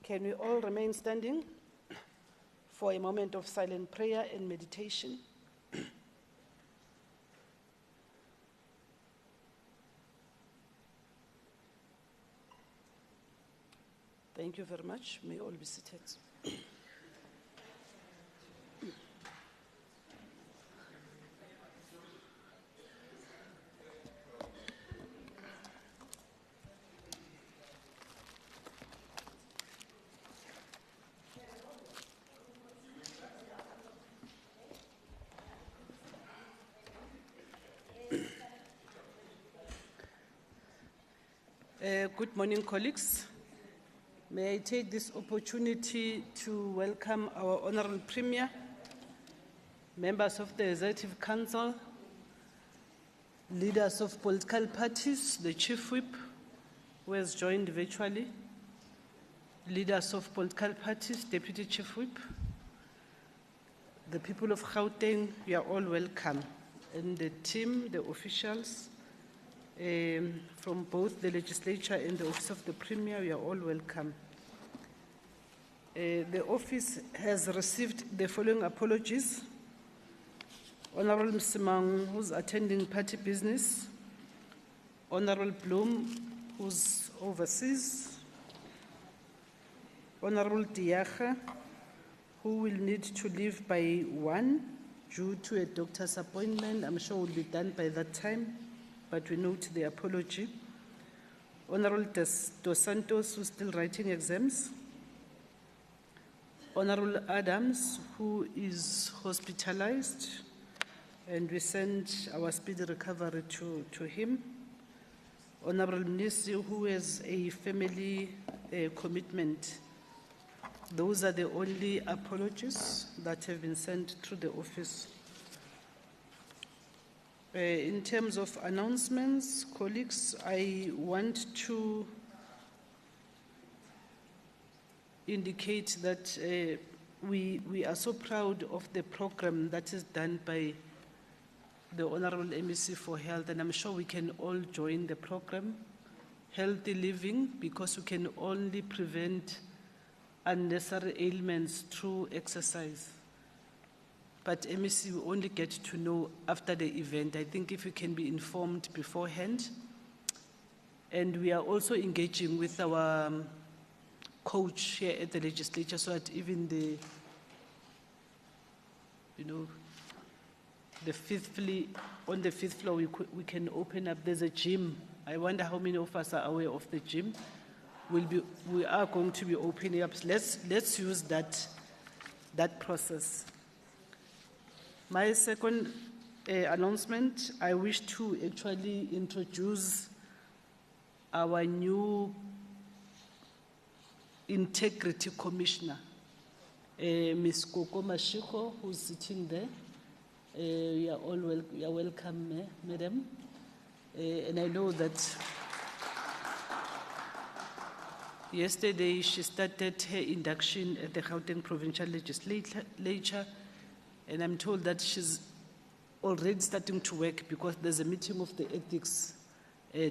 Can we all remain standing for a moment of silent prayer and meditation? Thank you very much. May all be seated. Good morning, colleagues. May I take this opportunity to welcome our Honourable Premier, members of the Executive Council, leaders of political parties, the Chief Whip, who has joined virtually, leaders of political parties, Deputy Chief Whip, the people of Gauteng, you are all welcome, and the team, the officials, from both the legislature and the office of the Premier, you are all welcome. The office has received the following apologies. Honourable Msimang, who's attending party business. Honourable Bloom, who's overseas. Honourable Diaga, who will need to leave by 1 due to a doctor's appointment. I'm sure will be done by that time, but we note the apology. Honourable Dos Santos, who's still writing exams. Honourable Adams, who is hospitalized, and we send our speedy recovery to him. Honourable Mnisi, who has a family commitment. Those are the only apologies that have been sent through the office. In terms of announcements, colleagues, I want to indicate that we are so proud of the program that is done by the Honourable MEC for Health, and I'm sure we can all join the program, Healthy Living, because we can only prevent unnecessary ailments through exercise. But MEC will only get to know after the event. I think if we can be informed beforehand. And we are also engaging with our coach here at the legislature so that even the, on the fifth floor we can open up. There's a gym. I wonder how many of us are aware of the gym. We are going to be opening up. Let's use that process. My second announcement, I wish to actually introduce our new Integrity Commissioner, Ms. Koko Mashiko, who's sitting there. You are welcome, madam. And I know that yesterday she started her induction at the Gauteng Provincial Legislature, and I'm told that she's already starting to work because there's a meeting of the ethics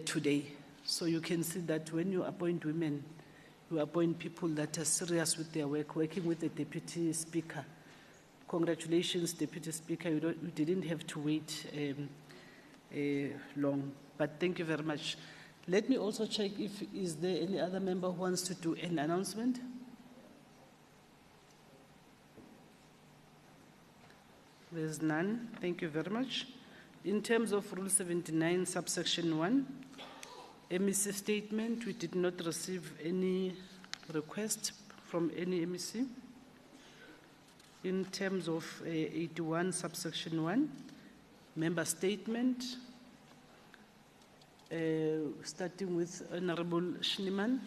today. So you can see that when you appoint women, you appoint people that are serious with their work, working with the Deputy Speaker. Congratulations, Deputy Speaker. You didn't have to wait long, but thank you very much. Let me also check if is there any other member who wants to do an announcement. There's none. Thank you very much. In terms of Rule 79, subsection 1, MEC statement, we did not receive any request from any MEC. In terms of 81, subsection 1, member statement, starting with Honourable Schneemann.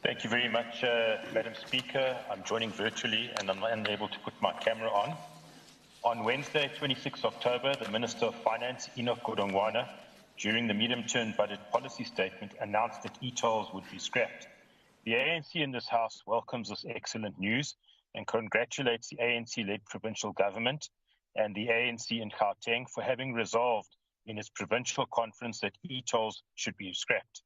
Thank you very much, Madam Speaker. I'm joining virtually and I'm unable to put my camera on. On Wednesday, 26 October, the Minister of Finance, Enoch Godongwana, during the medium-term budget policy statement, announced that e-tolls would be scrapped. The ANC in this House welcomes this excellent news and congratulates the ANC-led provincial government and the ANC in Gauteng for having resolved in its provincial conference that e-tolls should be scrapped.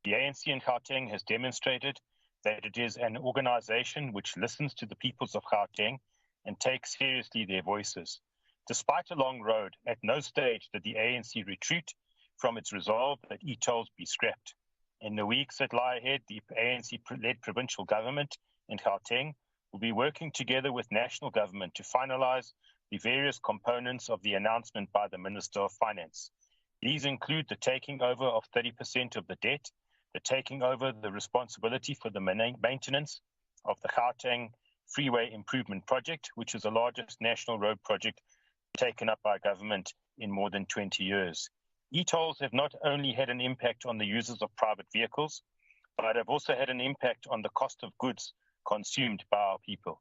The ANC in Gauteng has demonstrated that it is an organization which listens to the peoples of Gauteng and takes seriously their voices. Despite a long road, at no stage did the ANC retreat from its resolve that e-tolls be scrapped. In the weeks that lie ahead, the ANC-led provincial government in Gauteng will be working together with national government to finalize the various components of the announcement by the Minister of Finance. These include the taking over of 30% of the debt, the taking over the responsibility for the maintenance of the Gauteng Freeway Improvement Project, which is the largest national road project taken up by government in more than 20 years. E-tolls have not only had an impact on the users of private vehicles, but have also had an impact on the cost of goods consumed by our people.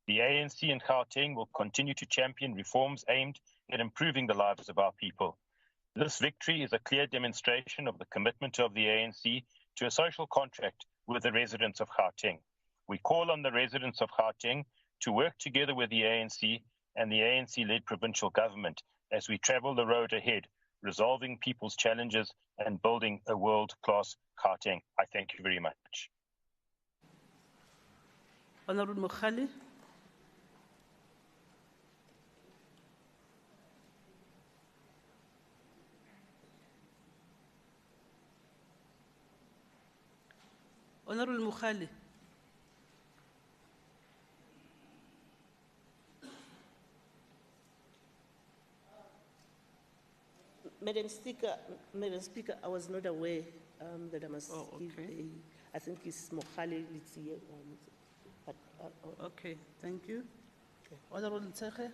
The ANC in Gauteng will continue to champion reforms aimed at improving the lives of our people. This victory is a clear demonstration of the commitment of the ANC to a social contract with the residents of Gauteng. We call on the residents of Gauteng to work together with the ANC and the ANC-led provincial government as we travel the road ahead, resolving people's challenges and building a world-class Gauteng. I thank you very much. Honorable Mekgwe. Honorable Mekgwe. Madam Speaker, I was not aware that I must give I think it's Mokgale Litsie. But Okay, thank you. Okay. Honorable Ntsege.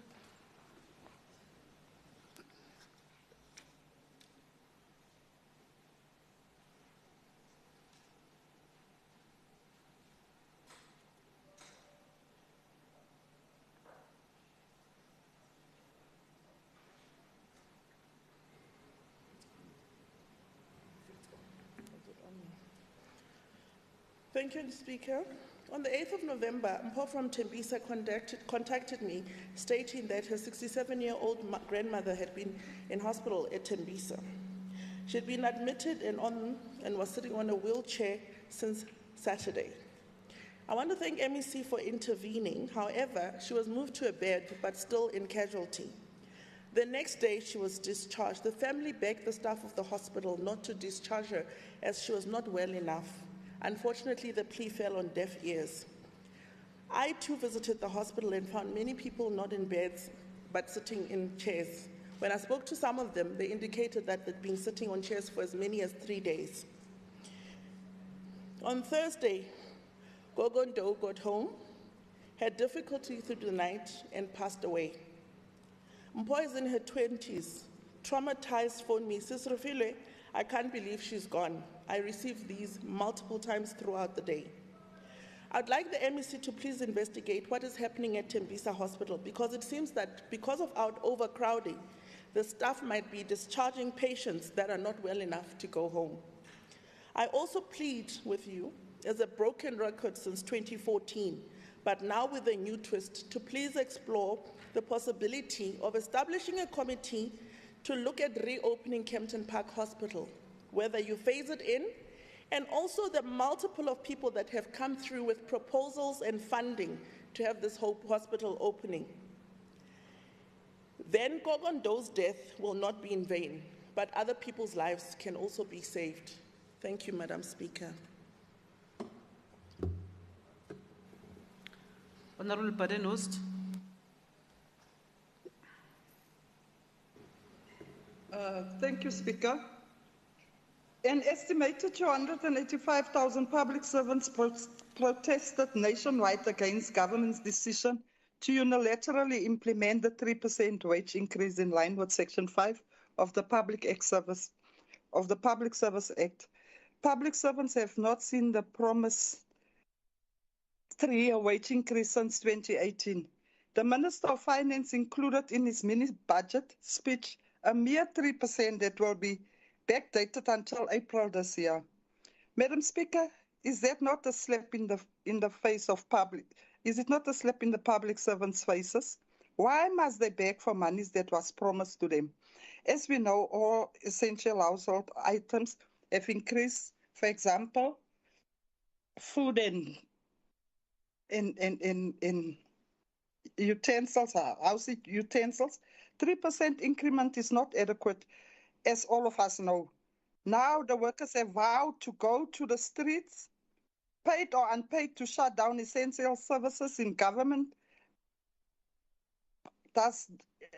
Thank you, Speaker. On the 8th of November, Mpho from Tembisa contacted me stating that her 67-year-old grandmother had been in hospital at Tembisa. She had been admitted and was sitting on a wheelchair since Saturday. I want to thank MEC for intervening. However, she was moved to a bed but still in casualty. The next day, she was discharged. The family begged the staff of the hospital not to discharge her as she was not well enough. Unfortunately, the plea fell on deaf ears. I too visited the hospital and found many people not in beds, but sitting in chairs. When I spoke to some of them, they indicated that they'd been sitting on chairs for as many as 3 days. On Thursday, Gogondo got home, had difficulty through the night, and passed away. Mpho is in her 20s, traumatized, phoned me, Sis Rufile, I can't believe she's gone. I received these multiple times throughout the day. I'd like the MEC to please investigate what is happening at Tembisa Hospital, because it seems that because of our overcrowding, the staff might be discharging patients that are not well enough to go home. I also plead with you, as a broken record since 2014, but now with a new twist, to please explore the possibility of establishing a committee to look at reopening Kempton Park Hospital, whether you phase it in, and also the multiple of people that have come through with proposals and funding to have this whole hospital opening. Then Gogondo's death will not be in vain, but other people's lives can also be saved. Thank you, Madam Speaker. Honorable Badenhorst. Thank you, Speaker. An estimated 285,000 public servants protested nationwide against government's decision to unilaterally implement the 3% wage increase in line with Section 5 of the Public Service Act. Public servants have not seen the promised 3-year wage increase since 2018. The Minister of Finance included in his mini-budget speech a mere 3% that will be backdated until April this year. Madam Speaker, is that not a slap in the face of public? Is it not a slap in the public servants' faces? Why must they beg for monies that was promised to them? As we know, all essential household items have increased for example, food and in utensils, house utensils, 3% increment is not adequate, as all of us know. Now the workers have vowed to go to the streets, paid or unpaid, to shut down essential services in government.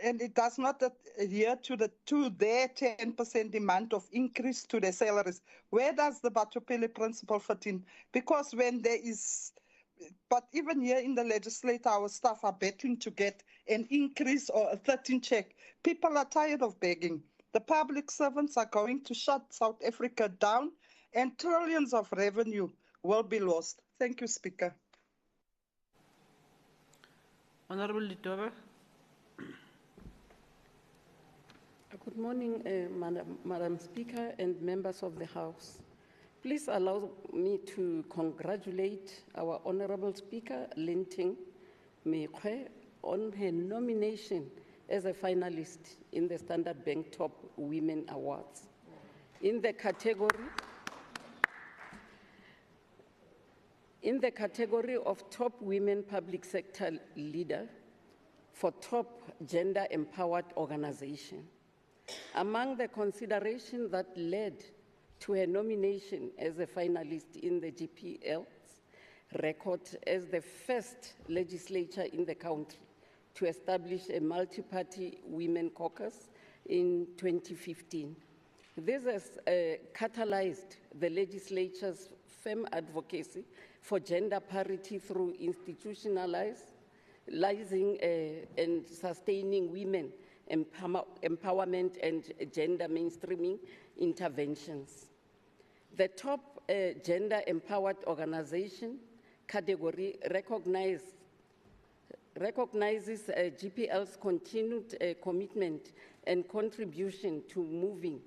And it does not adhere to their 10% demand of increase to their salaries. Where does the Batopele principle fit in? Because when there is, but even here in the legislature, our staff are battling to get an increase or a 13 check. People are tired of begging. The public servants are going to shut South Africa down, and trillions of revenue will be lost. Thank you, Speaker. Honorable Litoba. Good morning, Madam Speaker and members of the House. Please allow me to congratulate our Honorable Speaker, Ntombi Mekgwe, on her nomination as a finalist in the Standard Bank Top Women Awards. In the category of Top Women Public Sector Leader for Top Gender Empowered Organization. Among the considerations that led to her nomination as a finalist in the GPL's record as the first legislature in the country to establish a multi-party women caucus in 2015. This has catalyzed the legislature's firm advocacy for gender parity through institutionalizing and sustaining women empowerment and gender mainstreaming interventions. The top gender empowered organization category recognizes GPL's continued commitment and contribution to moving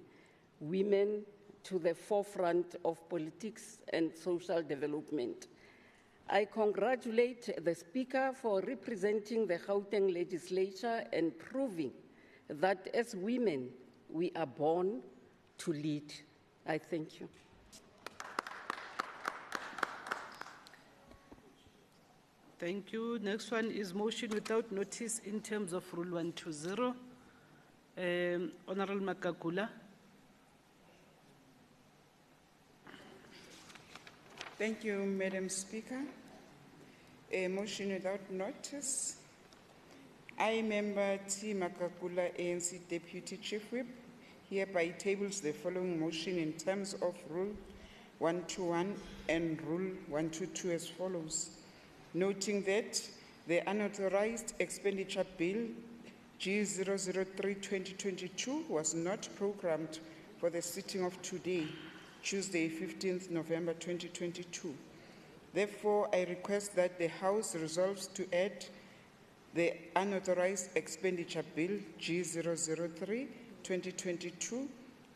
women to the forefront of politics and social development. I congratulate the Speaker for representing the Gauteng Legislature and proving that as women, we are born to lead. I thank you. Thank you. Next one is motion without notice in terms of Rule 120. Honorable Makakula. Thank you, Madam Speaker. A motion without notice. I, Member T. Makakula, ANC Deputy Chief Whip, hereby tables the following motion in terms of Rule 121 and Rule 122 as follows. Noting that the unauthorized expenditure bill G003-2022 was not programmed for the sitting of today, Tuesday, 15th November 2022. Therefore, I request that the House resolves to add the unauthorized expenditure bill G003-2022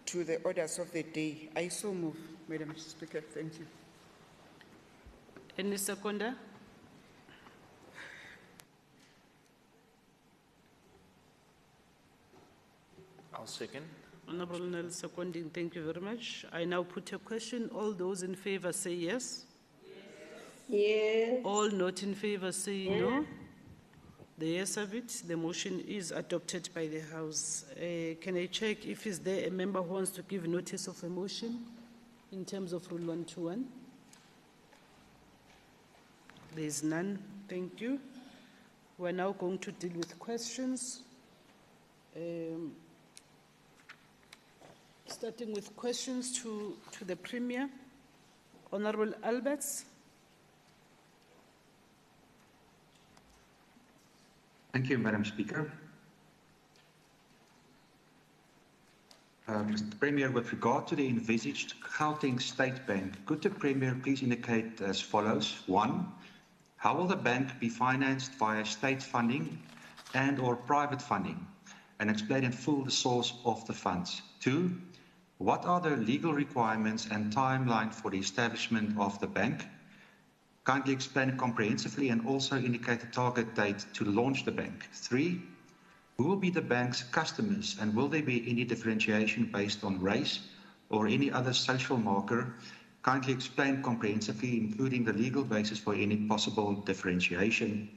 to the orders of the day. I so move, Madam Speaker. Thank you. Any seconder? I'll second. Honorable Nel seconding, thank you very much. I now put a question. All those in favor say yes. Yes. All not in favor say no. The yes of it, the motion is adopted by the House. Can I check if is there a member who wants to give notice of a motion in terms of Rule 121? There is none. Thank you. We're now going to deal with questions. Starting with questions to the Premier. Honorable Alberts. Thank you, Madam Speaker. Mr. Premier, with regard to the envisaged Gauteng State Bank, could the Premier please indicate as follows? 1, how will the bank be financed via state funding and or private funding? And explain in full the source of the funds. 2, what are the legal requirements and timeline for the establishment of the bank? Kindly explain comprehensively and also indicate the target date to launch the bank. 3, who will be the bank's customers and will there be any differentiation based on race or any other social marker Kindly explain comprehensively, including the legal basis for any possible differentiation.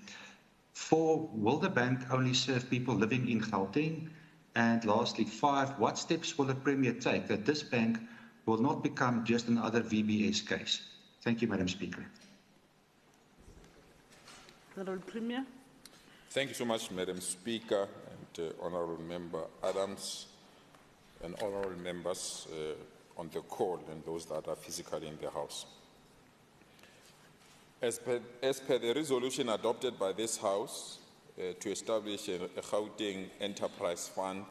4, will the bank only serve people living in Gauteng? And lastly, 5, what steps will the Premier take that this bank will not become just another VBS case? Thank you, Madam Speaker. Honourable Premier. Thank you so much, Madam Speaker, and Honourable Member Adams, and Honourable members on the call and those that are physically in the House. As per the resolution adopted by this House to establish a Gauteng Enterprise Fund,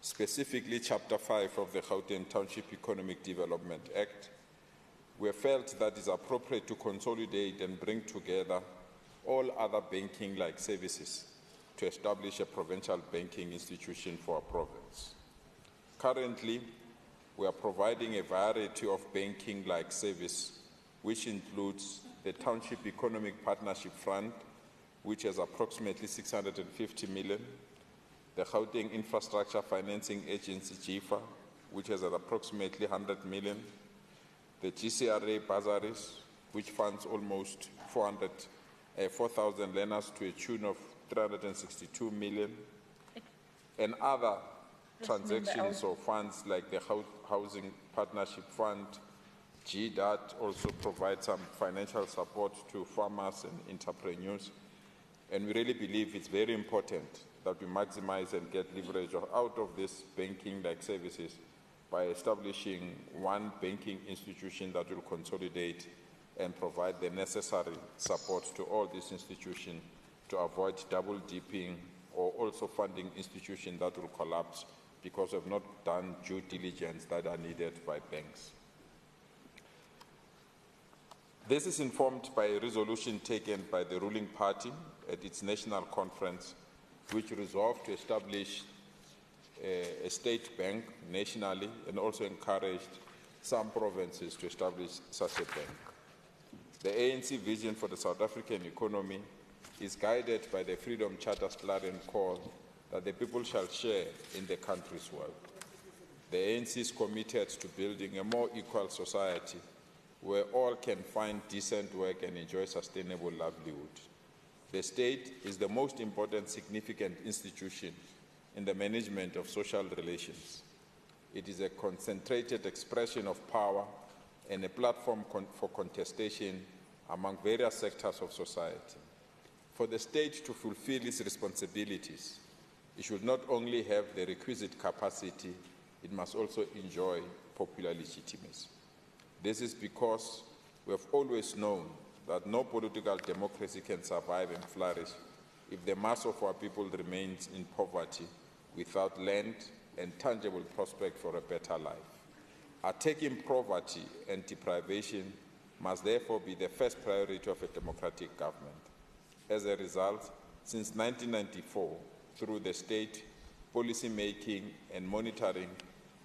specifically Chapter 5 of the Gauteng Township Economic Development Act, we felt that it is appropriate to consolidate and bring together all other banking-like services to establish a provincial banking institution for our province. Currently, we are providing a variety of banking-like service, which includes the Township Economic Partnership Fund, which has approximately 650 million, the Gauteng Infrastructure Financing Agency, GIFA, which has approximately 100 million, the GCRA bursaries, which funds almost 4,000 learners to a tune of 362 million, and other transactions or funds like the Housing Partnership Fund. GDAT also provides some financial support to farmers and entrepreneurs. And we really believe it's very important that we maximize and get leverage out of these banking-like services by establishing one banking institution that will consolidate and provide the necessary support to all these institutions to avoid double dipping or also funding institutions that will collapse because of not done due diligence that are needed by banks. This is informed by a resolution taken by the ruling party at its national conference, which resolved to establish a state bank nationally and also encouraged some provinces to establish such a bank. The ANC vision for the South African economy is guided by the Freedom Charter's clarion call that the people shall share in the country's wealth. The ANC is committed to building a more equal society where all can find decent work and enjoy sustainable livelihood. The state is the most important significant institution in the management of social relations. It is a concentrated expression of power and a platform for contestation among various sectors of society. For the state to fulfill its responsibilities, it should not only have the requisite capacity, it must also enjoy popular legitimacy. This is because we have always known that no political democracy can survive and flourish if the mass of our people remains in poverty without land and tangible prospect for a better life. Attacking poverty and deprivation must therefore be the first priority of a democratic government. As a result, since 1994, through the state policy making and monitoring,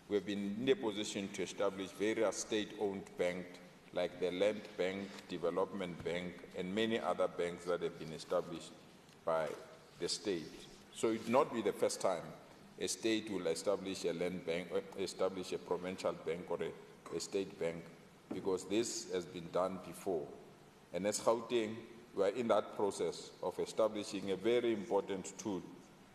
we have been in a position to establish various state-owned banks like the Land Bank, Development Bank, and many other banks that have been established by the state. So it will not be the first time a state will establish a land bank, or establish a provincial bank or a state bank, because this has been done before. And as Gauteng, we are in that process of establishing a very important tool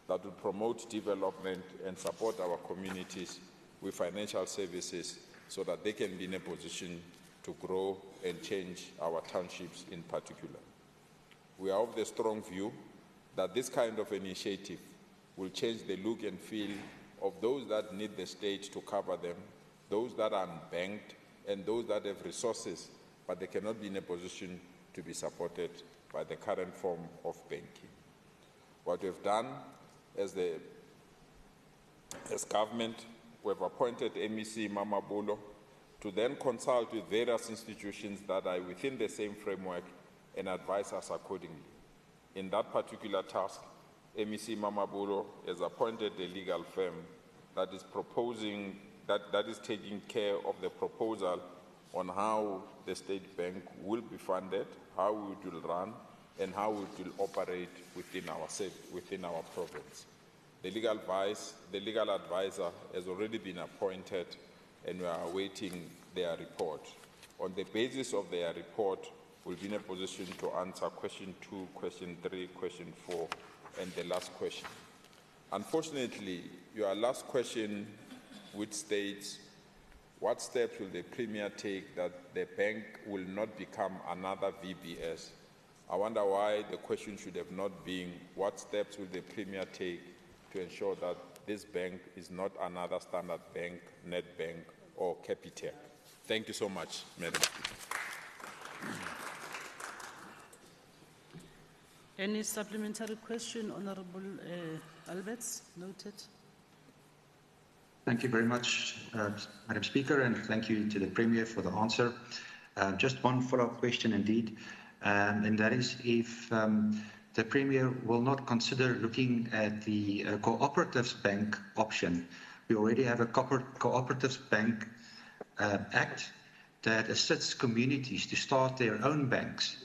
that will promote development and support our communities with financial services so that they can be in a position to grow and change our townships in particular. We are of the strong view that this kind of initiative will change the look and feel of those that need the state to cover them, those that are unbanked, and those that have resources, but they cannot be in a position to be supported by the current form of banking. What we've done as government, we've appointed MEC Mamabulo to then consult with various institutions that are within the same framework and advise us accordingly. In that particular task, MEC Mamabulo has appointed a legal firm that is proposing, that is taking care of the proposal on how the state bank will be funded, how it will run, and how it will operate within our province. The legal advisor has already been appointed, and we are awaiting their report. On the basis of their report, we'll be in a position to answer question 2, question 3, question 4, and the last question. Unfortunately, your last question, which states, what steps will the Premier take that the bank will not become another VBS? I wonder why the question should have not been, what steps will the Premier take to ensure that this bank is not another Standard Bank, Nedbank, or Capitec? Thank you so much, Madam Speaker. Any supplementary question, Honorable Alberts? Noted. Thank you very much, Madam Speaker, and thank you to the Premier for the answer. Just one follow-up question indeed, and that is if the Premier will not consider looking at the Cooperatives Bank option. We already have a Cooperatives Bank Act that assists communities to start their own banks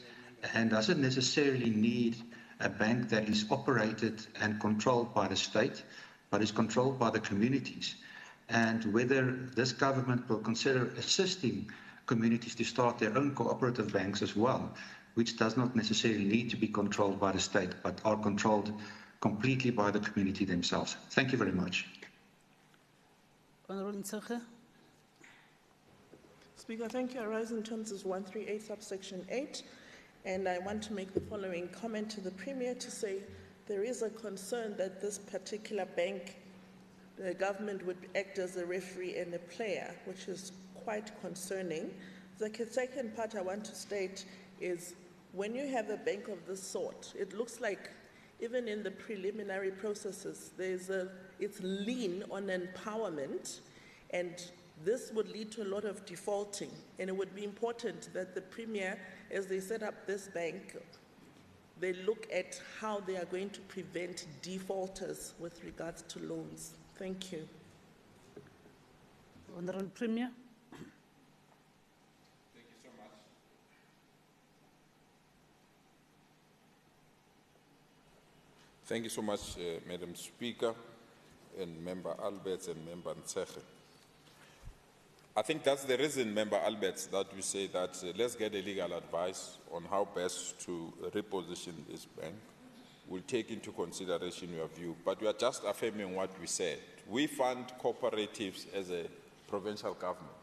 and doesn't necessarily need a bank that is operated and controlled by the state, but is controlled by the communities. And whether this government will consider assisting communities to start their own cooperative banks as well, which does not necessarily need to be controlled by the state, but are controlled completely by the community themselves. Thank you very much. Honorable Ntsege. Speaker, thank you. I rise in terms of 138 subsection 8, and I want to make the following comment to the Premier to say there is a concern that this particular bank, the government would act as a referee and a player, which is quite concerning. The second part I want to state is when you have a bank of this sort, it looks like even in the preliminary processes, it's lean on empowerment, and this would lead to a lot of defaulting. And it would be important that the Premier, as they set up this bank, they look at how they are going to prevent defaulters with regards to loans. Thank you. Honorable Premier. Thank you so much. Thank you so much, Madam Speaker, and Member Alberts and Member Ntsege. I think that's the reason, Member Alberts, that we say that let's get a legal advice on how best to reposition this bank. We'll take into consideration your view, but we are just affirming what we said. We fund cooperatives as a provincial government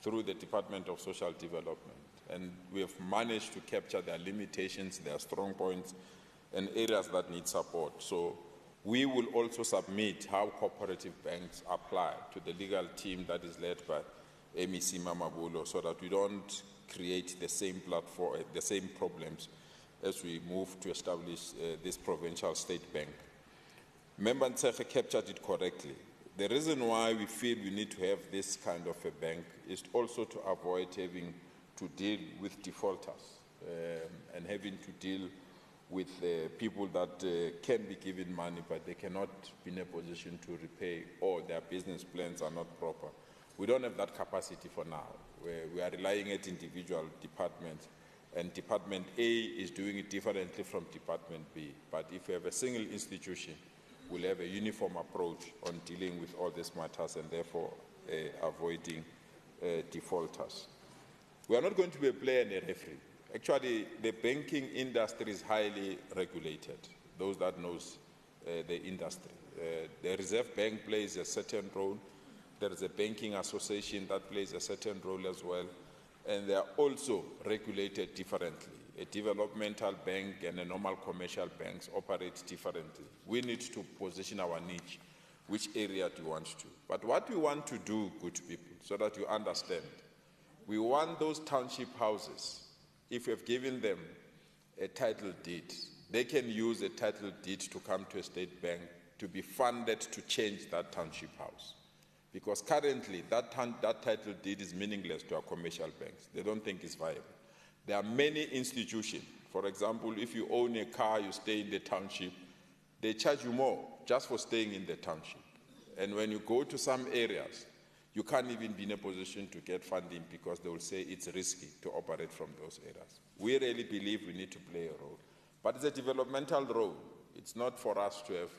through the Department of Social Development, and we have managed to capture their limitations, their strong points, and areas that need support. So we will also submit how cooperative banks apply to the legal team that is led by MEC Mamabulo, so that we don't create the same platform, the same problems as we move to establish this provincial state bank. Member Ntsege captured it correctly. The reason why we feel we need to have this kind of a bank is also to avoid having to deal with defaulters and having to deal with people that can be given money but they cannot be in a position to repay, or their business plans are not proper. We don't have that capacity for now. We are relying on individual departments, and Department A is doing it differently from Department B. But if we have a single institution, we'll have a uniform approach on dealing with all these matters and therefore avoiding defaulters. We are not going to be a player and a referee. Actually, the banking industry is highly regulated, those that knows the industry. The Reserve Bank plays a certain role. There is a banking association that plays a certain role as well, and they are also regulated differently. A developmental bank and a normal commercial banks operate differently. We need to position our niche. Which area do you want to? But what we want to do, good people, so that you understand, we want those township houses, if we have given them a title deed, they can use a title deed to come to a state bank to be funded to change that township house. Because currently, that title deed is meaningless to our commercial banks. They don't think it's viable. There are many institutions. For example, if you own a car, you stay in the township, they charge you more just for staying in the township. And when you go to some areas, you can't even be in a position to get funding because they will say it's risky to operate from those areas. We really believe we need to play a role. But it's a developmental role. It's not for us to have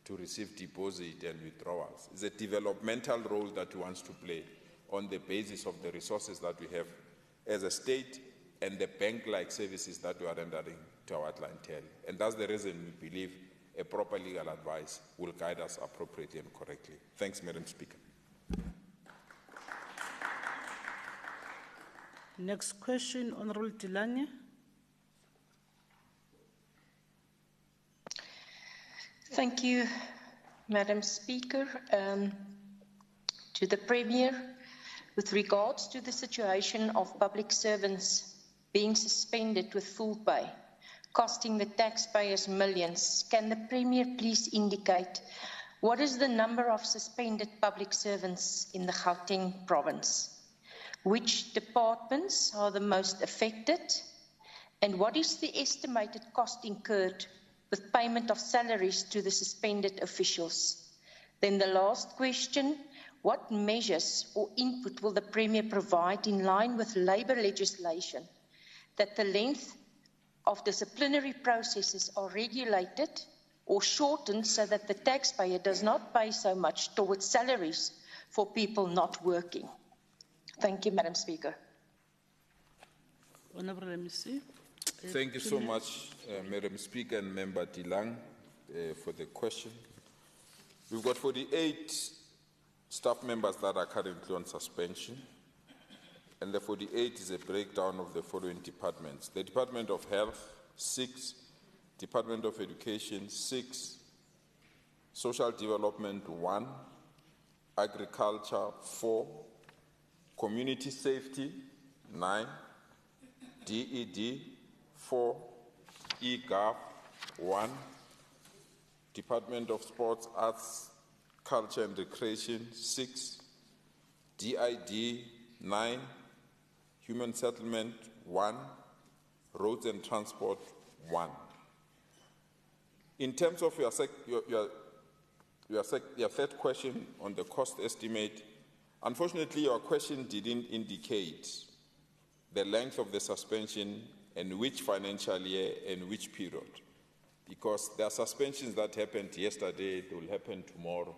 to receive deposit and withdrawals. It's a developmental role that we want to play on the basis of the resources that we have as a state and the bank-like services that we are rendering to our clientele. And that's the reason we believe a proper legal advice will guide us appropriately and correctly. Thanks, Madam Speaker. Next question, Honorable Tilange. Thank you, Madam Speaker. To the Premier, with regards to the situation of public servants being suspended with full pay, costing the taxpayers millions, can the Premier please indicate what is the number of suspended public servants in the Gauteng province? Which departments are the most affected? And what is the estimated cost incurred with payment of salaries to the suspended officials? Then the last question, what measures or input will the Premier provide in line with labour legislation that the length of disciplinary processes are regulated or shortened so that the taxpayer does not pay so much towards salaries for people not working? Thank you, Madam Speaker. Honorable MC. Thank you so much, Madam Speaker and Member Tilang, for the question. We've got 48 staff members that are currently on suspension, and the 48 is a breakdown of the following departments. The Department of Health, 6, Department of Education, 6, Social Development, 1, Agriculture, 4, Community Safety, 9, DED, 4, eGov, 1, Department of Sports, Arts, Culture and Recreation, 6, DID, 9, Human Settlement, 1, Roads and Transport, 1. In terms of your third question on the cost estimate, unfortunately, your question didn't indicate the length of the suspension and which financial year and which period, because there are suspensions that happened yesterday, they will happen tomorrow.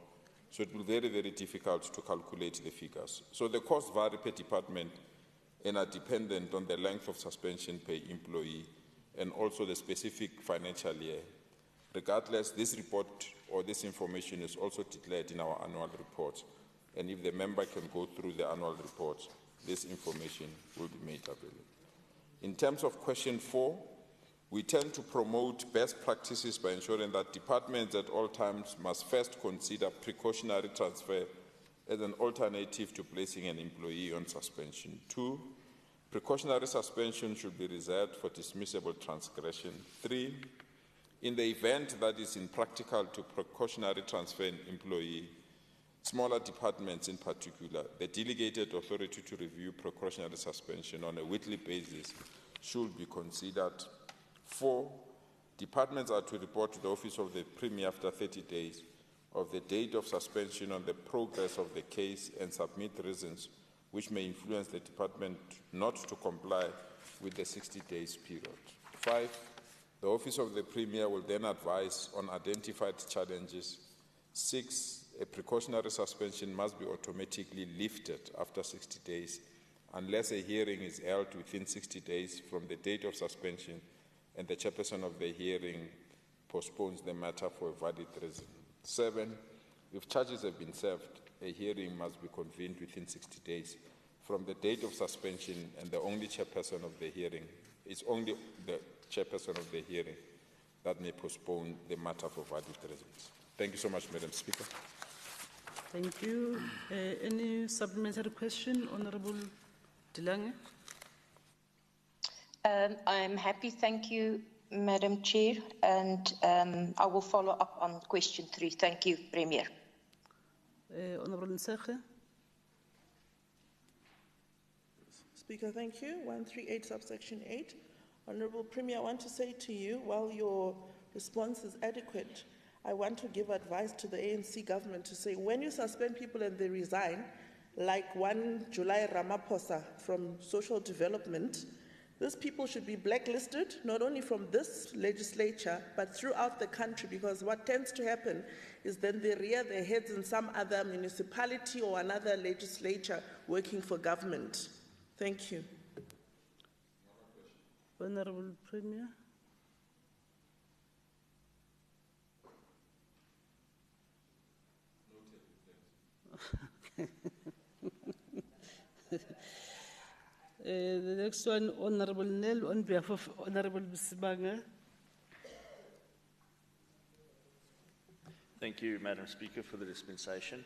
So it will be very, very difficult to calculate the figures. So the costs vary per department and are dependent on the length of suspension per employee and also the specific financial year. Regardless, this report or this information is also declared in our annual report. And if the member can go through the annual report, this information will be made available. In terms of question 4, we tend to promote best practices by ensuring that departments at all times must first consider precautionary transfer as an alternative to placing an employee on suspension. 2, precautionary suspension should be reserved for dismissible transgression. 3, in the event that it's impractical to precautionary transfer an employee, smaller departments in particular, the delegated authority to review precautionary suspension on a weekly basis should be considered. 4, departments are to report to the Office of the Premier after 30 days of the date of suspension on the progress of the case and submit reasons which may influence the department not to comply with the 60 days period. 5, the Office of the Premier will then advise on identified challenges. 6, a precautionary suspension must be automatically lifted after 60 days unless a hearing is held within 60 days from the date of suspension and the chairperson of the hearing postpones the matter for a valid reason. 7, if charges have been served, a hearing must be convened within 60 days from the date of suspension and the only chairperson of the hearing, it's only the chairperson of the hearing that may postpone the matter for valid reasons. Thank you so much, Madam Speaker. Thank you. Any supplementary question, Honorable Tilange? I'm happy, thank you, Madam Chair, and I will follow up on question 3. Thank you, Premier. Honorable Mekgwe. Speaker, thank you. 138 subsection 8. Honorable Premier, I want to say to you, while your response is adequate, I want to give advice to the ANC government to say, when you suspend people and they resign, like one July Ramaphosa from social development, These people should be blacklisted, not only from this legislature, but throughout the country, because what tends to happen is then they rear their heads in some other municipality or another legislature working for government. Thank you. Honorable Premier. The next one, Honorable Nell, on behalf of Honorable Bisibanga. Thank you, Madam Speaker, for the dispensation.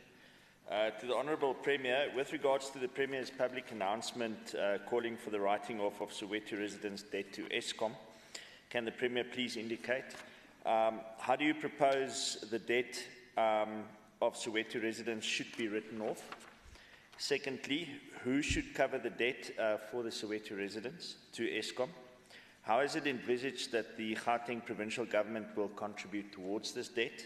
To the Honourable Premier, with regards to the Premier's public announcement calling for the writing off of Soweto residents' debt to Eskom, can the Premier please indicate how do you propose the debt of Soweto residents should be written off? Secondly, who should cover the debt for the Soweto residents to Eskom? How is it envisaged that the Gauteng provincial government will contribute towards this debt?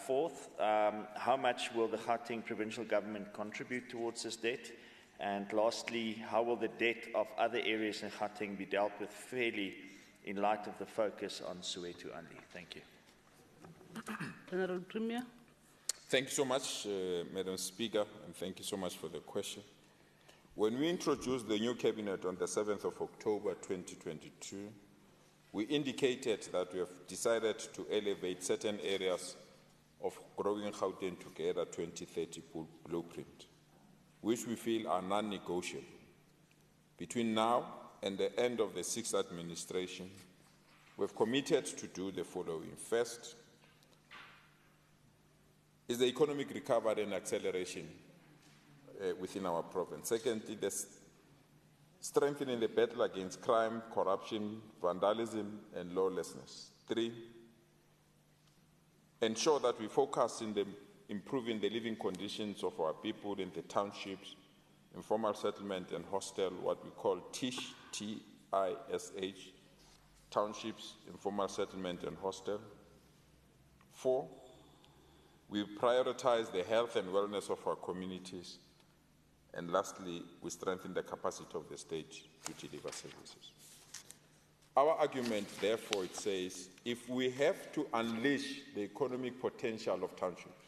Fourth, how much will the Gauteng provincial government contribute towards this debt? And lastly, how will the debt of other areas in Gauteng be dealt with fairly in light of the focus on Soweto only? Thank you. Honorable Premier. Thank you so much, Madam Speaker, and thank you so much for the question. When we introduced the new cabinet on the 7th of October 2022, we indicated that we have decided to elevate certain areas of Growing Gauteng Together 2030 blueprint, which we feel are non-negotiable. Between now and the end of the 6th administration, we've committed to do the following. First, is the economic recovery and acceleration within our province. Secondly, the strengthening the battle against crime, corruption, vandalism, and lawlessness. 3, ensure that we focus in improving the living conditions of our people in the townships, informal settlement and hostel, what we call TISH, T-I-S-H, townships, informal settlement and hostel. 4, we prioritize the health and wellness of our communities. And lastly, we strengthen the capacity of the state to deliver services. Our argument, therefore, it says, if we have to unleash the economic potential of townships,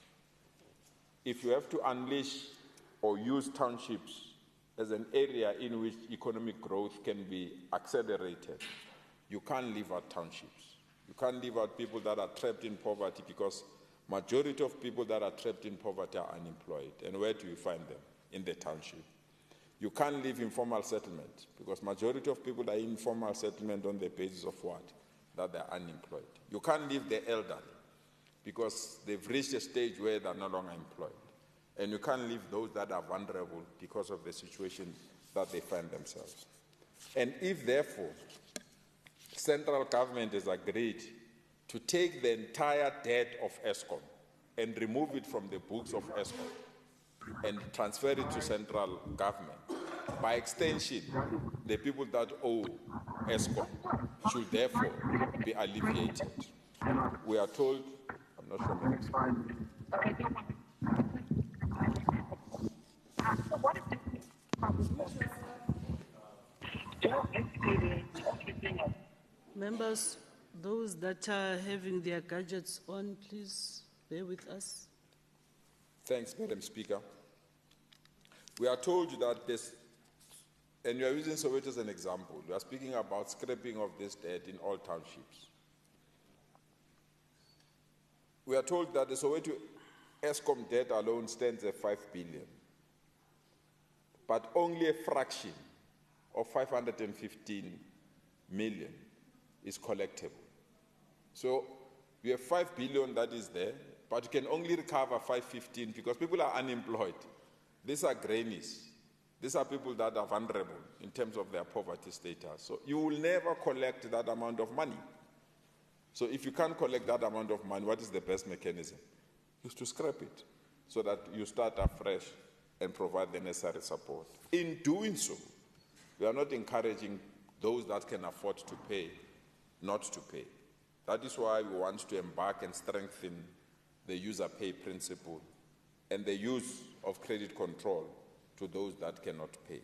if you have to unleash or use townships as an area in which economic growth can be accelerated, you can't leave out townships. You can't leave out people that are trapped in poverty, because majority of people that are trapped in poverty are unemployed. And where do you find them? In the township. You can't leave informal settlement, because majority of people are in informal settlement on the basis of what? That they're unemployed. You can't leave the elderly, because they've reached a stage where they're no longer employed. And you can't leave those that are vulnerable because of the situation that they find themselves. And if, therefore, central government has agreed to take the entire debt of Eskom and remove it from the books of Eskom and transfer it to central government, by extension, the people that owe Eskom should therefore be alleviated. We are told, I'm not sure. Members, those that are having their gadgets on, please bear with us. Thanks, Madam Speaker. We are told that this, and we are using Soweto as an example, we are speaking about scrapping of this debt in all townships. We are told that the Soweto Eskom debt alone stands at 5 billion, but only a fraction of 515 million is collectible. So we have 5 billion that is there, but you can only recover 515 because people are unemployed. These are grannies. These are people that are vulnerable in terms of their poverty status. So you will never collect that amount of money. So if you can't collect that amount of money, what is the best mechanism? Is to scrap it so that you start afresh and provide the necessary support. In doing so, we are not encouraging those that can afford to pay not to pay. That is why we want to embark and strengthen the user pay principle and the use of credit control to those that cannot pay.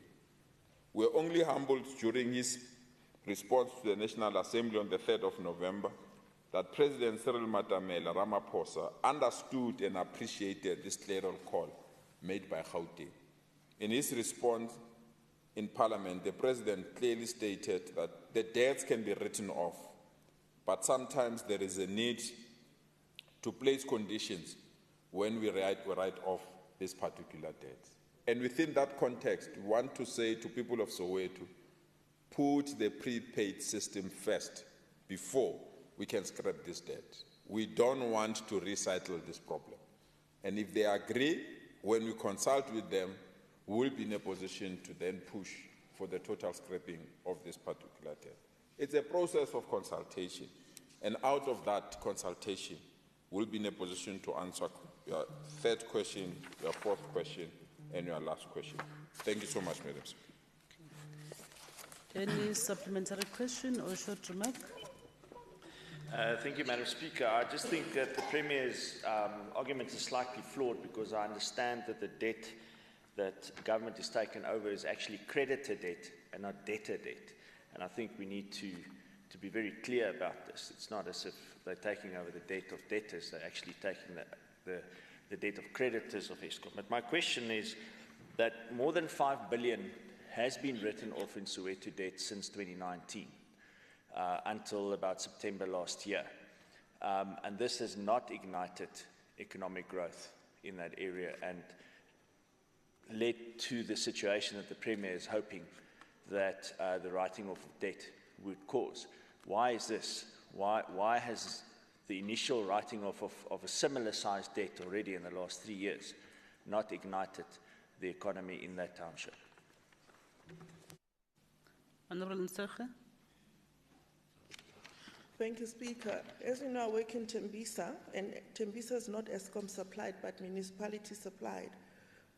We were only humbled during his response to the National Assembly on the 3rd of November that President Cyril Ramaphosa understood and appreciated this clear call made by Gauteng. In his response in Parliament, the President clearly stated that the debts can be written off, but sometimes there is a need to place conditions when we write off this particular debt. And within that context, we want to say to people of Soweto, put the prepaid system first before we can scrap this debt. We don't want to recycle this problem. And if they agree, when we consult with them, we'll be in a position to then push for the total scrapping of this particular debt. It's a process of consultation. And out of that consultation, we'll be in a position to answer your third question, your fourth question, and your last question. Thank you so much, Madam Speaker. Any supplementary question or short remark? Thank you, Madam Speaker. I just think that the Premier's argument is slightly flawed because I understand that the debt that the government has taken over is actually creditor debt and not debtor debt. And I think we need to be very clear about this. It's not as if they're taking over the debt of debtors, they're actually taking the debt of creditors of Eskom. But my question is that more than 5 billion has been written off in Soweto debt since 2019. Until about September last year. And this has not ignited economic growth in that area and led to the situation that the Premier is hoping that the writing off of debt would cause. Why is this? Why has the initial writing off of a similar sized debt already in the last 3 years not ignited the economy in that township? Honourable Ntsakhe. Thank you, Speaker. As you know, I work in Tembisa, and Tembisa is not Eskom supplied, but municipality supplied.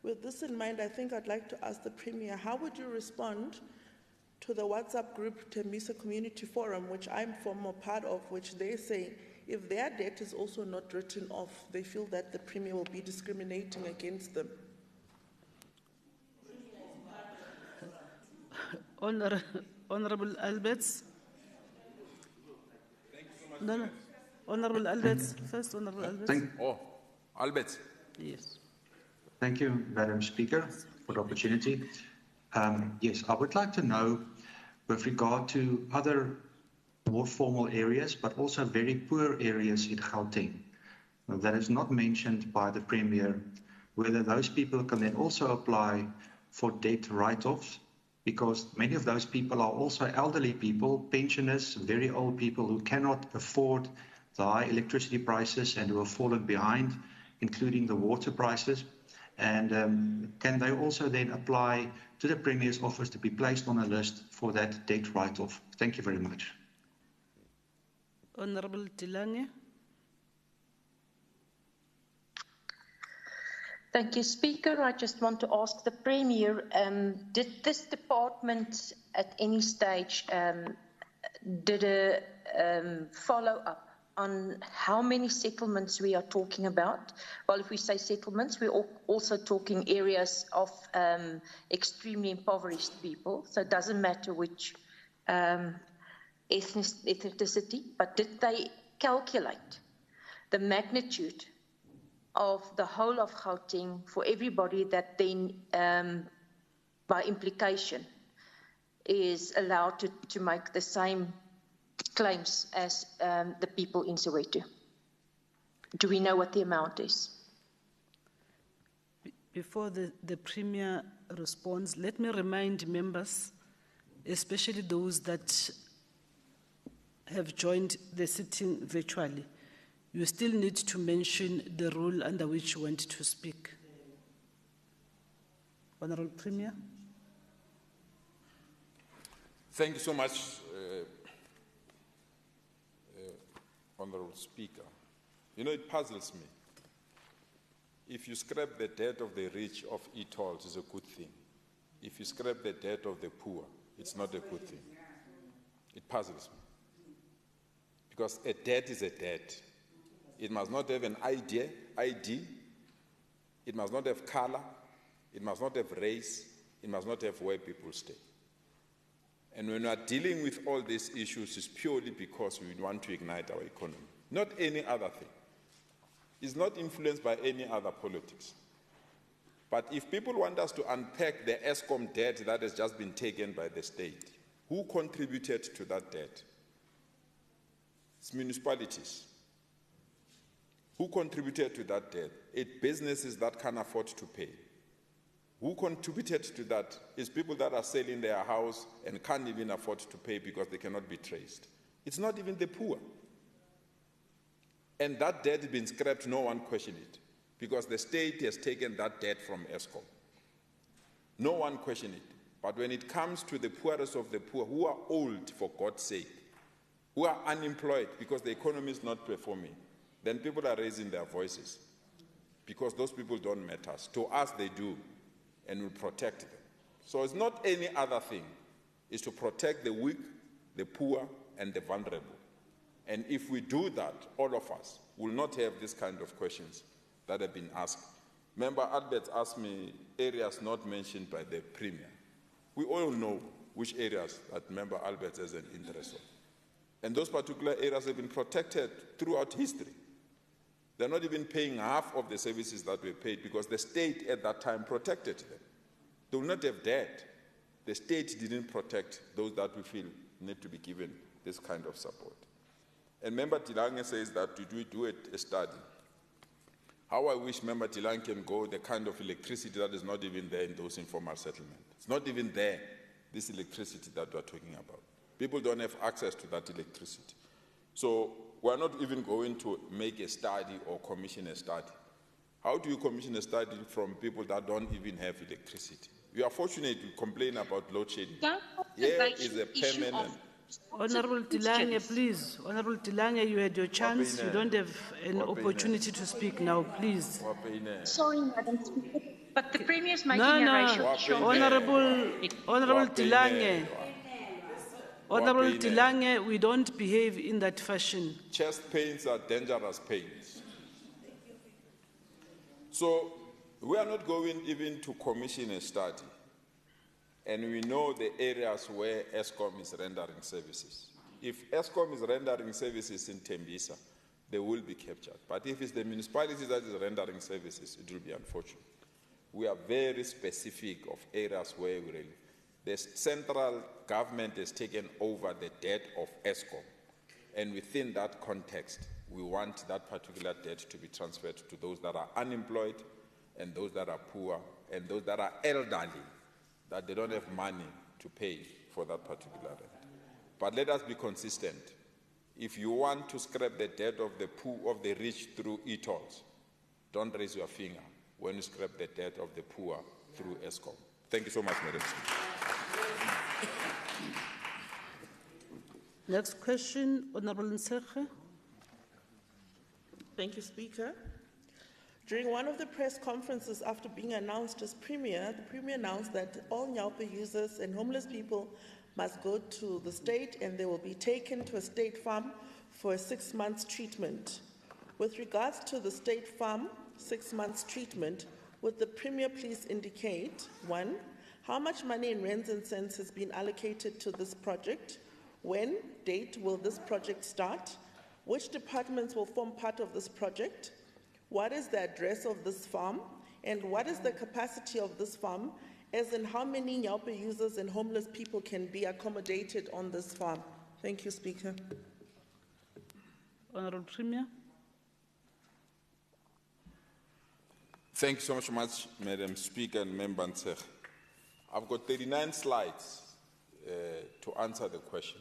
With this in mind, I think I'd like to ask the Premier, how would you respond to the WhatsApp group Tembisa Community Forum, which I'm former part of, which they say if their debt is also not written off, they feel that the Premier will be discriminating against them? Honourable Alberts. No. Honourable Alberts. First, Honourable Alberts. Alberts. Yes. Thank you, Madam Speaker, for the opportunity. Yes, I would like to know, with regard to other more formal areas, but also very poor areas in Gauteng, that is not mentioned by the Premier, whether those people can then also apply for debt write-offs, because many of those people are also elderly people, pensioners, very old people who cannot afford the high electricity prices and who have fallen behind, including the water prices. And can they also then apply to the Premier's office to be placed on a list for that debt write-off? Thank you very much. Honourable Tilane. Thank you, Speaker. I just want to ask the Premier, did this department at any stage did a follow-up on how many settlements we are talking about? Well, if we say settlements, we're also talking areas of extremely impoverished people, so it doesn't matter which ethnicity, but did they calculate the magnitude of the whole of Gauteng for everybody that then, by implication, is allowed to make the same claims as the people in Soweto? Do we know what the amount is? Before the Premier responds, let me remind members, especially those that have joined the sitting virtually, you still need to mention the rule under which you want to speak. Honourable Premier. Thank you so much, Honourable Speaker. You know, it puzzles me. If you scrap the debt of the rich of e-tolls, it's a good thing. If you scrap the debt of the poor, it's not a good thing. It puzzles me. Because a debt is a debt. It must not have an ID, it must not have color, it must not have race, it must not have where people stay. And when we are dealing with all these issues, it's purely because we want to ignite our economy, not any other thing. It's not influenced by any other politics. But if people want us to unpack the ESCOM debt that has just been taken by the state, who contributed to that debt? It's municipalities. Who contributed to that debt? It's businesses that can't afford to pay. Who contributed to that? It's people that are selling their house and can't even afford to pay because they cannot be traced. It's not even the poor. And that debt has been scrapped, no one questioned it, because the state has taken that debt from ESCOM. No one questioned it. But when it comes to the poorest of the poor, who are old, for God's sake, who are unemployed because the economy is not performing, then people are raising their voices because those people don't matter. To us, they do, and we protect them. So it's not any other thing. It's to protect the weak, the poor, and the vulnerable. And if we do that, all of us will not have this kind of questions that have been asked. Member Albert asked me areas not mentioned by the Premier. We all know which areas that Member Albert has an interest in. And those particular areas have been protected throughout history. They're not even paying half of the services that were paid because the state at that time protected them. They will not have debt. The state didn't protect those that we feel need to be given this kind of support. And Member Tilange says that did we do a study? How I wish Member Tilange can go the kind of electricity that is not even there in those informal settlements. It's not even there, this electricity that we're talking about. People don't have access to that electricity. So we're not even going to make a study or commission a study. How do you commission a study from people that don't even have electricity? You are fortunate to complain about load shedding. Here is a permanent... Honorable Tilange, please. Honorable Tilange, you had your chance. You don't have an opportunity to speak now, please. Sorry, Madam Speaker, but the Premier is making No, a racial no. issue. Honorable Tilange. Honorable Tilange, we don't behave in that fashion. Chest pains are dangerous pains. So we are not going even to commission a study. And we know the areas where ESCOM is rendering services. If ESCOM is rendering services in Tembisa, they will be captured. But if it's the municipality that is rendering services, it will be unfortunate. We are very specific of areas where we really... The central government has taken over the debt of ESCOM. And within that context, we want that particular debt to be transferred to those that are unemployed and those that are poor and those that are elderly, that they don't have money to pay for that particular rent. But let us be consistent. If you want to scrap the debt of the poor, of the rich through e-tolls, don't raise your finger when you scrap the debt of the poor through ESCOM. Thank you so much, Madam Speaker. Next question, Honorable Mekgwe. Thank you, Speaker. During one of the press conferences after being announced as Premier, the Premier announced that all Nyaupa users and homeless people must go to the state and they will be taken to a state farm for a 6-month treatment. With regards to the state farm 6 months treatment, would the Premier please indicate, 1, how much money in rands and cents has been allocated to this project? When, date will this project start? Which departments will form part of this project? What is the address of this farm? And what is the capacity of this farm? As in how many Nyaupa users and homeless people can be accommodated on this farm? Thank you, Speaker. Honorable Premier. Thank you so much, Madam Speaker and Member Mekgwe. I've got 39 slides to answer the question.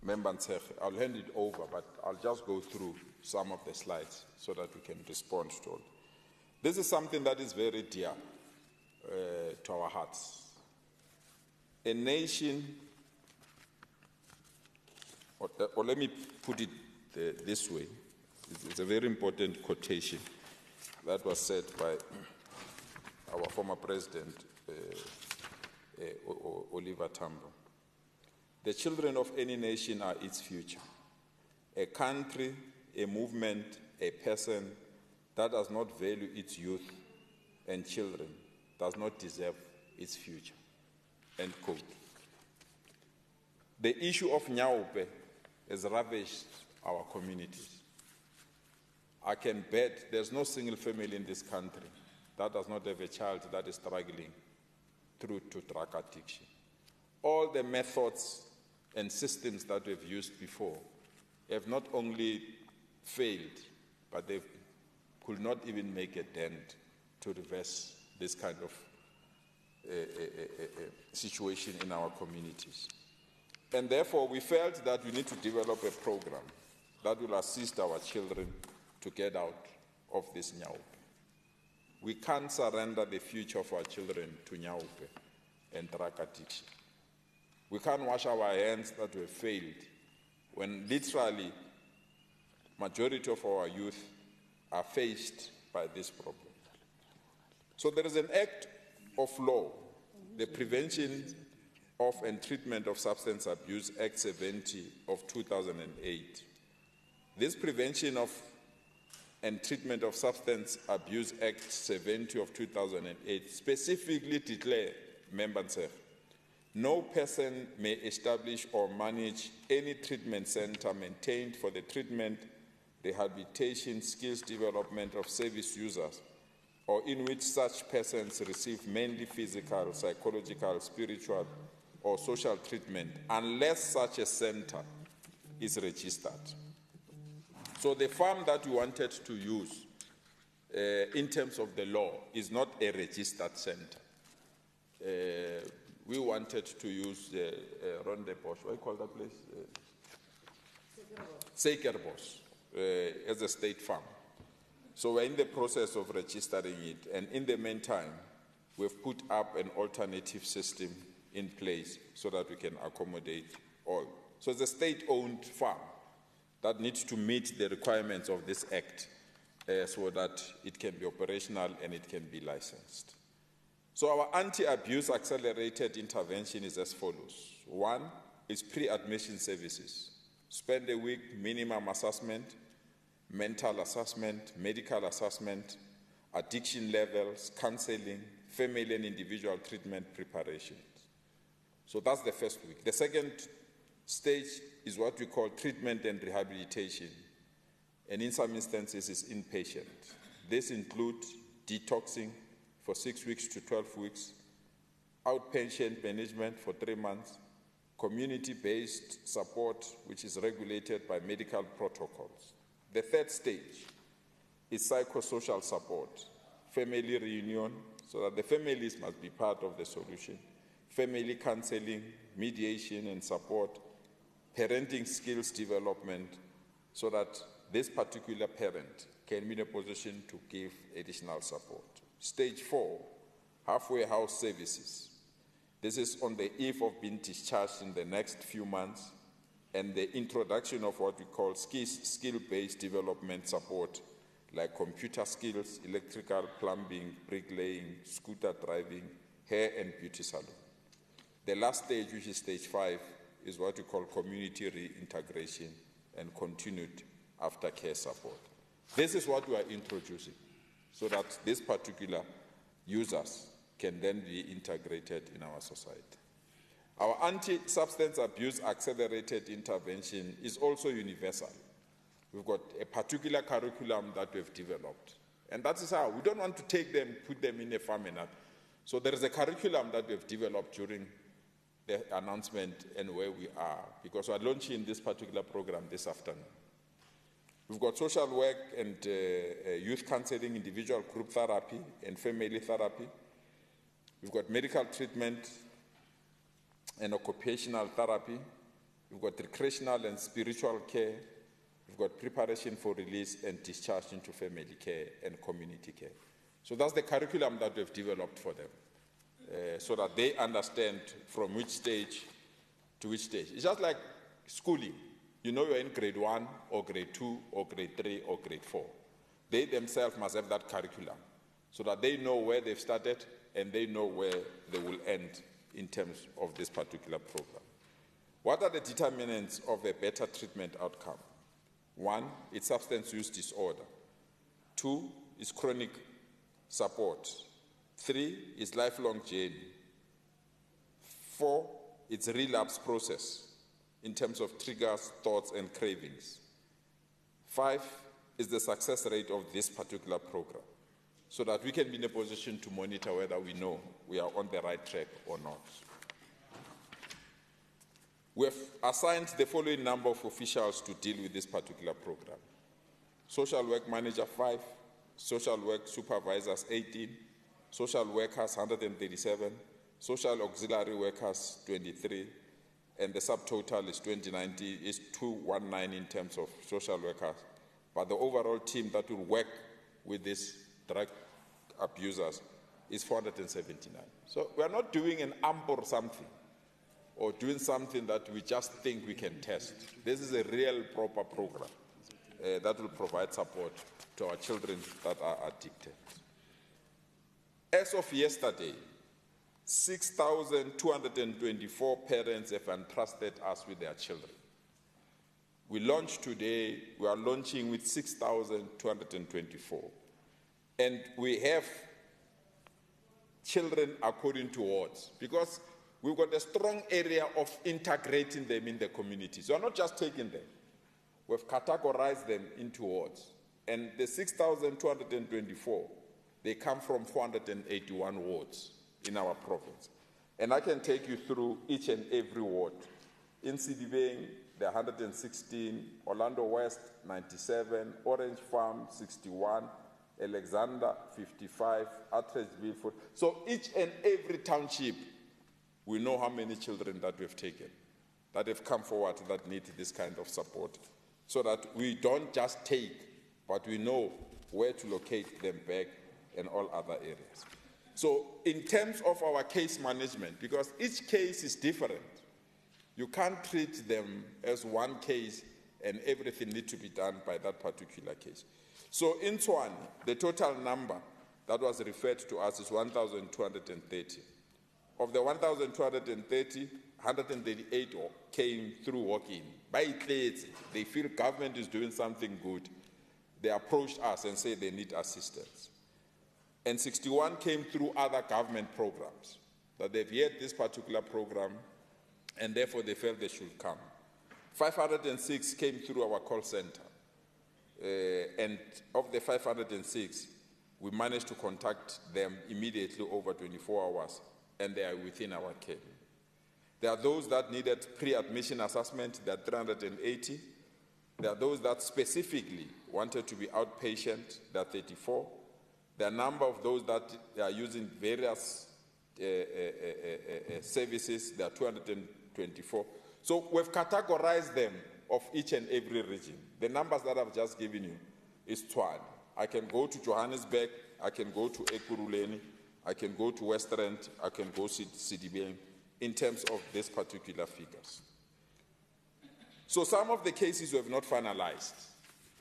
Member Mekgwe, I'll hand it over, but I'll just go through some of the slides so that we can respond to all. This is something that is very dear to our hearts. A nation, or let me put it this way, it's a very important quotation that was said by our former president, Oliver Tambo. The children of any nation are its future. A country, a movement, a person that does not value its youth and children does not deserve its future. End quote. The issue of Nyaupe has ravaged our communities. I can bet there's no single family in this country that does not have a child that is struggling through to drug addiction. All the methods and systems that we've used before have not only failed, but they could not even make a dent to reverse this kind of situation in our communities. And therefore, we felt that we need to develop a program that will assist our children to get out of this Nyaupe. We can't surrender the future of our children to Nyaupe and drug addiction. We can't wash our hands that we've failed when literally majority of our youth are faced by this problem. So there is an act of law, the Prevention of and Treatment of Substance Abuse Act 70 of 2008. This Prevention of and Treatment of Substance Abuse Act 70 of 2008 specifically declare, members, no person may establish or manage any treatment center maintained for the treatment, rehabilitation, skills development of service users, or in which such persons receive mainly physical, psychological, spiritual, or social treatment, unless such a center is registered. So the farm that we wanted to use in terms of the law is not a registered center. We wanted to use Rondebosch, what do you call that place? Seikerbos, as a state farm. So we're in the process of registering it, and in the meantime, we've put up an alternative system in place so that we can accommodate all. So it's a state-owned farm that needs to meet the requirements of this act so that it can be operational and it can be licensed. So our anti-abuse accelerated intervention is as follows. One is pre-admission services. Spend a week minimum assessment, mental assessment, medical assessment, addiction levels, counseling, family and individual treatment preparations. So that's the first week. The second stage is what we call treatment and rehabilitation, and in some instances is inpatient. This includes detoxing for 6 weeks to 12 weeks, outpatient management for 3 months, community-based support, which is regulated by medical protocols. The third stage is psychosocial support, family reunion, so that the families must be part of the solution, family counseling, mediation and support, parenting skills development, so that this particular parent can be in a position to give additional support. Stage 4, halfway house services. This is on the eve of being discharged in the next few months, and the introduction of what we call skill-based development support, like computer skills, electrical, plumbing, bricklaying, scooter driving, hair and beauty salon. The last stage, which is stage 5, is what we call community reintegration and continued aftercare support. This is what we are introducing, so that these particular users can then be integrated in our society. Our anti-substance abuse accelerated intervention is also universal. We've got a particular curriculum that we've developed. And that is how, we don't want to take them, put them in a farm and that. So there is a curriculum that we've developed during the announcement and where we are, because we're launching this particular program this afternoon. We've got social work and youth counseling, individual group therapy and family therapy. We've got medical treatment and occupational therapy. We've got recreational and spiritual care. We've got preparation for release and discharge into family care and community care. So that's the curriculum that we've developed for them, so that they understand from which stage to which stage. It's just like schooling. You know you're in grade 1 or grade 2 or grade 3 or grade 4. They themselves must have that curriculum so that they know where they've started and they know where they will end in terms of this particular program. What are the determinants of a better treatment outcome? 1, it's substance use disorder. 2, is chronic support. 3, is lifelong journey. 4, it's a relapse process in terms of triggers, thoughts, and cravings. 5 is the success rate of this particular program, so that we can be in a position to monitor whether we know we are on the right track or not. We have assigned the following number of officials to deal with this particular program. Social work manager 5, social work supervisors 18, social workers 137, social auxiliary workers 23, and the subtotal is 2090 is 219 in terms of social workers. But the overall team that will work with these drug abusers is 479. So we are not doing an AMP or something, or doing something that we just think we can test. This is a real proper program that will provide support to our children that are addicted. As of yesterday, 6,224 parents have entrusted us with their children. We launched today, we are launching with 6,224. And we have children according to wards, because we've got a strong area of integrating them in the communities. So we're not just taking them. We've categorized them into wards. And the 6,224, they come from 481 wards in our province. And I can take you through each and every ward. In Sidibeng, there are 116, Orlando West, 97, Orange Farm, 61, Alexander, 55, Atteridgeville, 40. So each and every township, we know how many children that we've taken, that have come forward that need this kind of support, so that we don't just take, but we know where to locate them back and all other areas. So in terms of our case management, because each case is different, you can't treat them as one case and everything needs to be done by that particular case. So in Tshwane, the total number that was referred to us is 1,230. Of the 1,230, 138 came through walk-in. By it, they feel government is doing something good. They approached us and said they need assistance. And 61 came through other government programs, that they've heard this particular program, and therefore they felt they should come. 506 came through our call center. And of the 506, we managed to contact them immediately over 24 hours, and they are within our care. There are those that needed pre-admission assessment, there are 380. There are those that specifically wanted to be outpatient, there are 34. There are a number of those that are using various services, there are 224. So we've categorized them of each and every region. The numbers that I've just given you is Tshwane. I can go to Johannesburg, I can go to Ekurhuleni, I can go to West Rand, I can go to Sidibeng in terms of these particular figures. So some of the cases we have not finalized,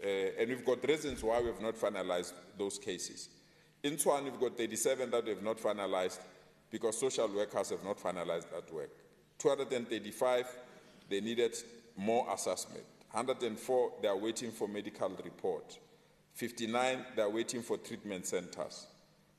and we've got reasons why we have not finalized those cases. In Tshwane, we've got 37 that we have not finalized because social workers have not finalized that work. 235, they needed more assessment. 104, they are waiting for medical report. 59, they are waiting for treatment centers.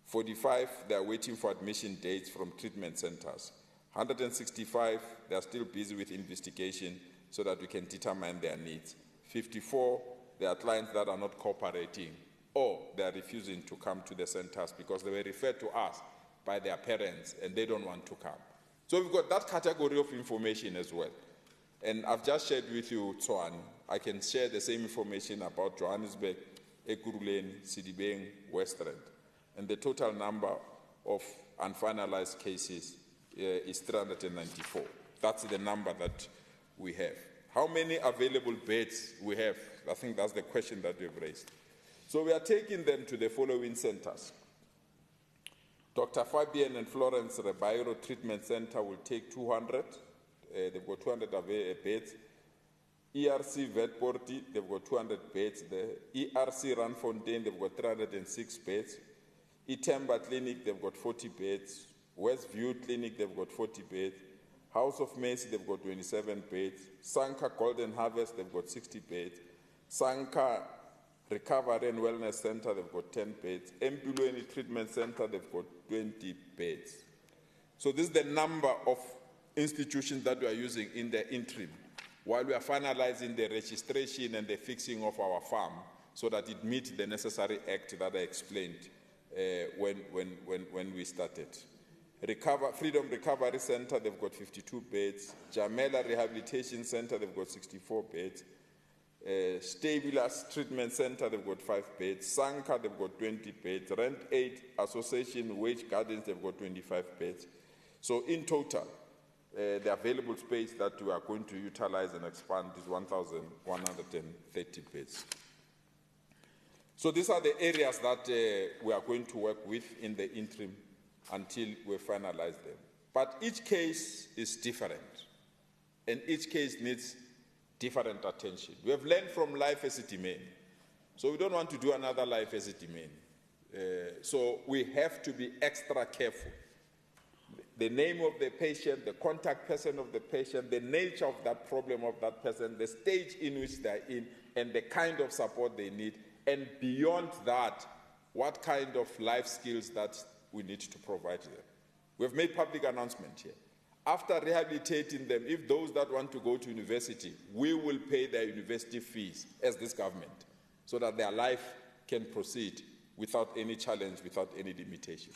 45, they are waiting for admission dates from treatment centers. 165, they are still busy with investigation so that we can determine their needs. 54, there are clients that are not cooperating or they are refusing to come to the centers because they were referred to us by their parents and they don't want to come. So we've got that category of information as well. And I've just shared with you Tshwane. I can share the same information about Johannesburg, Ekurhuleni, Sidibeng, West Rand. And the total number of unfinalized cases is 394. That's the number that we have. How many available beds we have? I think that's the question that we've raised. So we are taking them to the following centers. Dr. Fabian and Florence Rebairo Treatment Center will take 200. They've got 200 beds. ERC Vetporti, they've got 200 beds there. ERC Ranfontein, they've got 306 beds. Itemba Clinic, they've got 40 beds. Westview Clinic, they've got 40 beds. House of Mercy, they've got 27 beds. Sanka Golden Harvest, they've got 60 beds. Sanka Recovery and Wellness Center, they've got 10 beds. Empilweni Treatment Center, they've got 20 beds. So this is the number of institutions that we are using in the interim, while we are finalizing the registration and the fixing of our farm so that it meets the necessary act that I explained when we started. Freedom Recovery Center, they've got 52 beds. Jamela Rehabilitation Center, they've got 64 beds. Stabilas Treatment Center, they've got 5 beds. Sanka, they've got 20 beds. Rent Aid Association, Wage Gardens, they've got 25 beds. So in total, the available space that we are going to utilize and expand is 1,130 beds. So these are the areas that we are going to work with in the interim until we finalize them. But each case is different, and each case needs different attention. We have learned from life as it may, so we don't want to do another life as it may. So we have to be extra careful. The name of the patient, the contact person of the patient, the nature of that problem of that person, the stage in which they're in, and the kind of support they need, and beyond that, what kind of life skills that we need to provide them. We have made public announcement here. After rehabilitating them, if those that want to go to university, we will pay their university fees as this government so that their life can proceed without any challenge, without any limitation.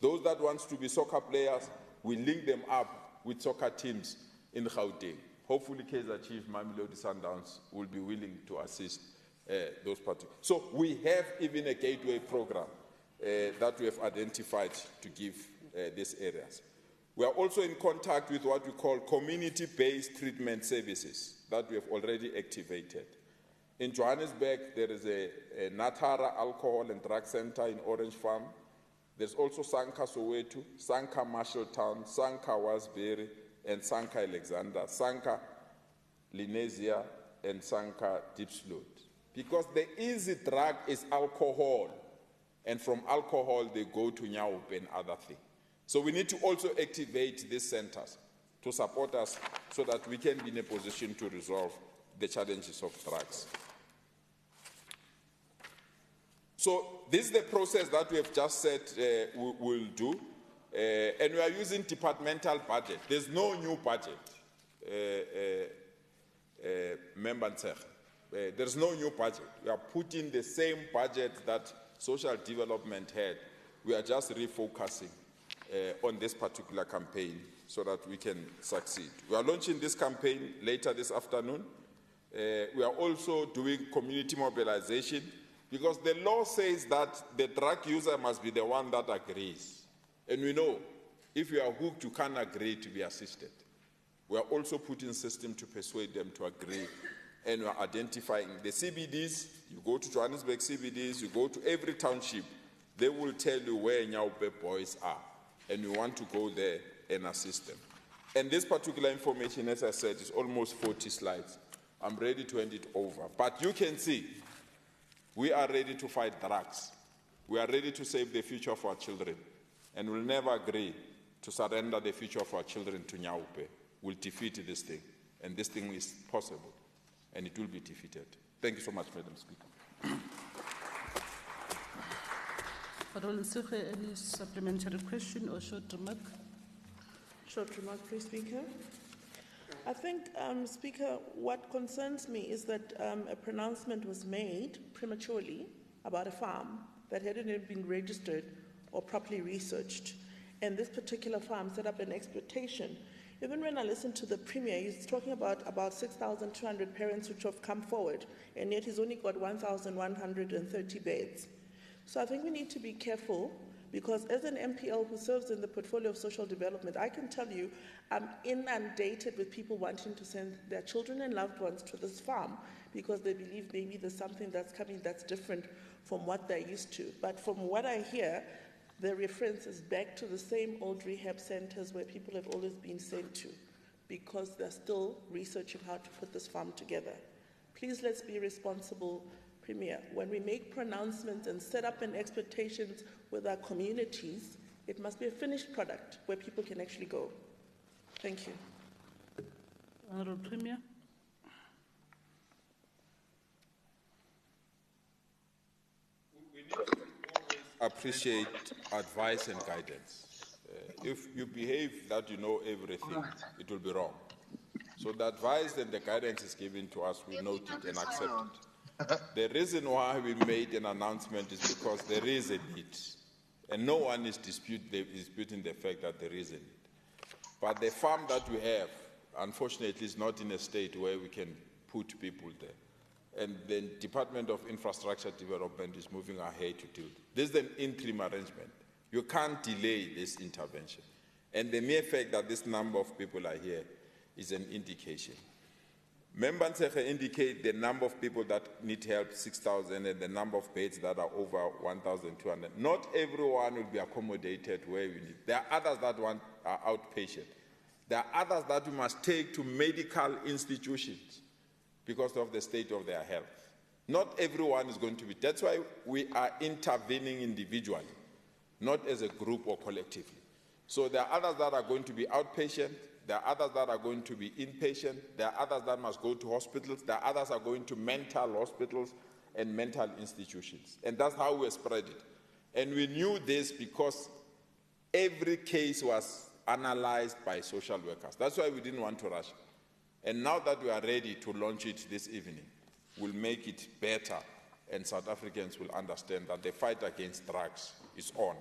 Those that want to be soccer players, we link them up with soccer teams in Gauteng. Hopefully, Kaizer Chiefs, Mamelodi Sundowns will be willing to assist those parties. So we have even a gateway program that we have identified to give these areas. We are also in contact with what we call community-based treatment services that we have already activated. In Johannesburg, there is a Natara Alcohol and Drug Center in Orange Farm. There's also Sanka Soweto, Sanka Marshalltown, Sanka Wasbury, and Sanka Alexander, Sanka Linesia, and Sanka Diepsloot. Because the easy drug is alcohol, and from alcohol they go to Nyaupe and other things. So we need to also activate these centers to support us so that we can be in a position to resolve the challenges of drugs. So this is the process that we have just said we'll do, and we are using departmental budget. There's no new budget, Member Ntseg. There's no new budget. We are putting the same budget that social development had. We are just refocusing on this particular campaign so that we can succeed. We are launching this campaign later this afternoon. We are also doing community mobilization because the law says that the drug user must be the one that agrees. And we know if you are hooked, you can't agree to be assisted. We are also putting system to persuade them to agree, and we are identifying the CBDs. You go to Johannesburg CBDs, you go to every township, they will tell you where Nyaupe boys are, and we want to go there and assist them. And this particular information, as I said, is almost 40 slides. I'm ready to hand it over. But you can see, we are ready to fight drugs. We are ready to save the future of our children, and we'll never agree to surrender the future of our children to Nyaupe. We'll defeat this thing, and this thing is possible, and it will be defeated. Thank you so much, Madam Speaker. Any supplementary question or short remark? Short remark, please, Speaker. I think, Speaker, what concerns me is that a pronouncement was made prematurely about a farm that hadn't even been registered or properly researched. And this particular farm set up an exploitation. Even when I listened to the Premier, he's talking about 6,200 parents which have come forward, and yet he's only got 1,130 beds. So I think we need to be careful, because as an MPL who serves in the portfolio of social development, I can tell you I'm inundated with people wanting to send their children and loved ones to this farm because they believe maybe there's something that's coming that's different from what they're used to. But from what I hear, the reference is back to the same old rehab centers where people have always been sent to because they're still researching how to put this farm together. Please, let's be responsible, Premier. When we make pronouncements and set up an expectations with our communities, it must be a finished product where people can actually go. Thank you. Honourable Premier. We need to always appreciate advice and guidance. If you behave that you know everything, it will be wrong. So the advice and the guidance is given to us, we note it and accept it. The reason why we made an announcement is because there is a need. And no one is disputing the fact that there is a need. But the farm that we have, unfortunately, is not in a state where we can put people there. And the Department of Infrastructure Development is moving ahead to do it. This is an interim arrangement. You can't delay this intervention. And the mere fact that this number of people are here is an indication. Member Ntsege indicate the number of people that need help, 6,000, and the number of beds that are over 1,200. Not everyone will be accommodated where we need. There are others that are outpatient. There are others that we must take to medical institutions because of the state of their health. Not everyone is going to be. That's why we are intervening individually, not as a group or collectively. So there are others that are going to be outpatient. There are others that are going to be inpatient. There are others that must go to hospitals. There are others that are going to mental hospitals and mental institutions. And that's how we spread it. And we knew this because every case was analyzed by social workers. That's why we didn't want to rush. And now that we are ready to launch it this evening, we'll make it better, and South Africans will understand that the fight against drugs is on,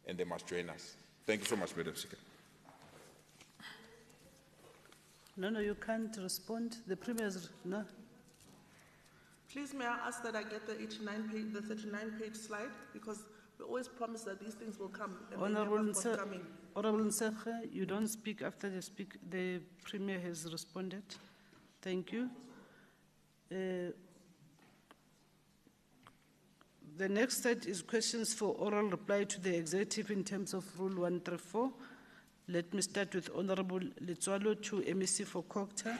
and they must join us. Thank you so much, Madam Speaker. No, you can't respond. The Premier's, no. Please, may I ask that I get the 39-page slide, because we always promise that these things will come. And Honorable coming. Ntsege, you don't speak after the Premier has responded. Thank you. The next set is questions for oral reply to the executive in terms of Rule 134. Let me start with Honorable Letswalo to MEC for Kokta.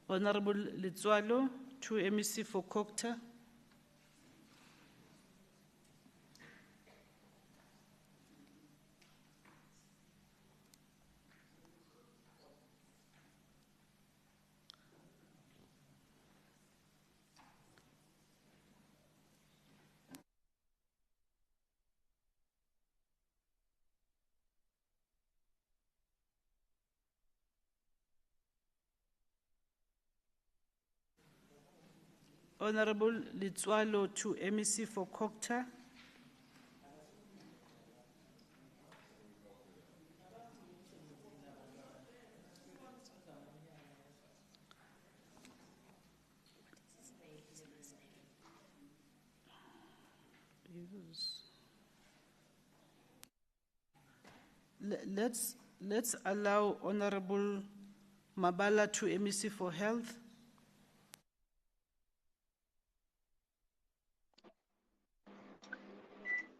Honorable Letswalo to MEC for Kokta. Honorable Letswalo to MEC for Kokta. Let's allow Honorable Mabala to MEC for Health.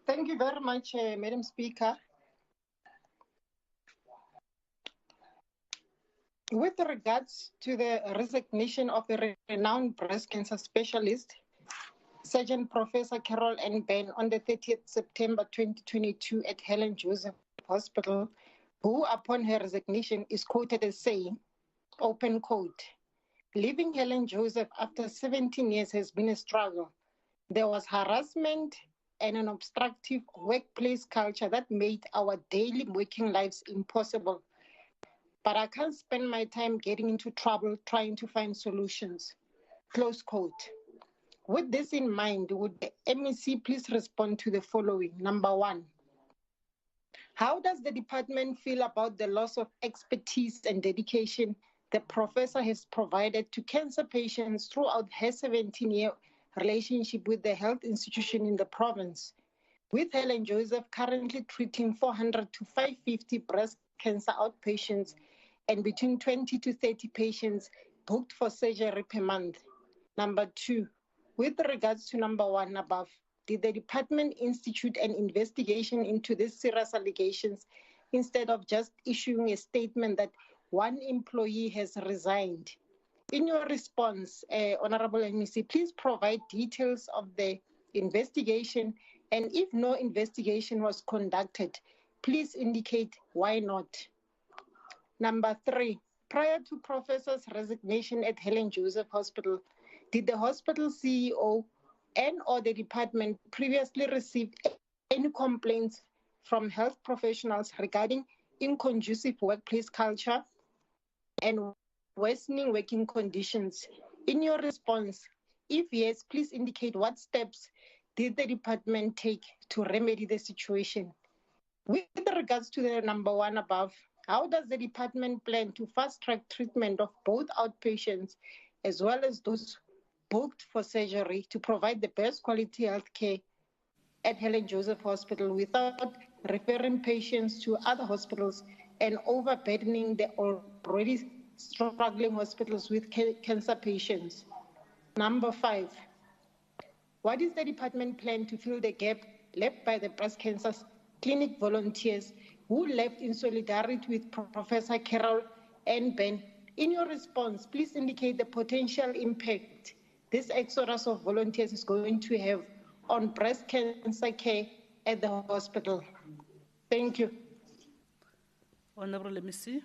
Thank you very much, Madam Speaker. With regards to the resignation of a renowned breast cancer specialist, Surgeon Professor Carol N. Ben, on the 30th September 2022 at Helen Joseph Hospital, who upon her resignation is quoted as saying, open quote, "Leaving Helen Joseph after 17 years has been a struggle. There was harassment and an obstructive workplace culture that made our daily working lives impossible. But I can't spend my time getting into trouble trying to find solutions." Close quote. With this in mind, would the MEC please respond to the following? Number one, how does the department feel about the loss of expertise and dedication the professor has provided to cancer patients throughout her 17-year relationship with the health institution in the province, with Helen Joseph currently treating 400 to 550 breast cancer outpatients and between 20 to 30 patients booked for surgery per month? Number two, with regards to number one above, did the department institute an investigation into these serious allegations instead of just issuing a statement that one employee has resigned? In your response, Honorable MEC, please provide details of the investigation, and if no investigation was conducted, please indicate why not. Number three, prior to Professor's resignation at Helen Joseph Hospital, Did the hospital CEO and or the department previously receive any complaints from health professionals regarding inconducive workplace culture and worsening working conditions? In your response, if yes, please indicate what steps did the department take to remedy the situation? With regards to the number one above, how does the department plan to fast-track treatment of both outpatients as well as those booked for surgery to provide the best quality health care at Helen Joseph Hospital without referring patients to other hospitals and overburdening the already struggling hospitals with cancer patients? Number 5, what is the department plan to fill the gap left by the breast cancer clinic volunteers who left in solidarity with Professor Carol and Ben? In your response, please indicate the potential impact this exodus of volunteers is going to have on breast cancer care at the hospital. Thank you. Honorable, let me see.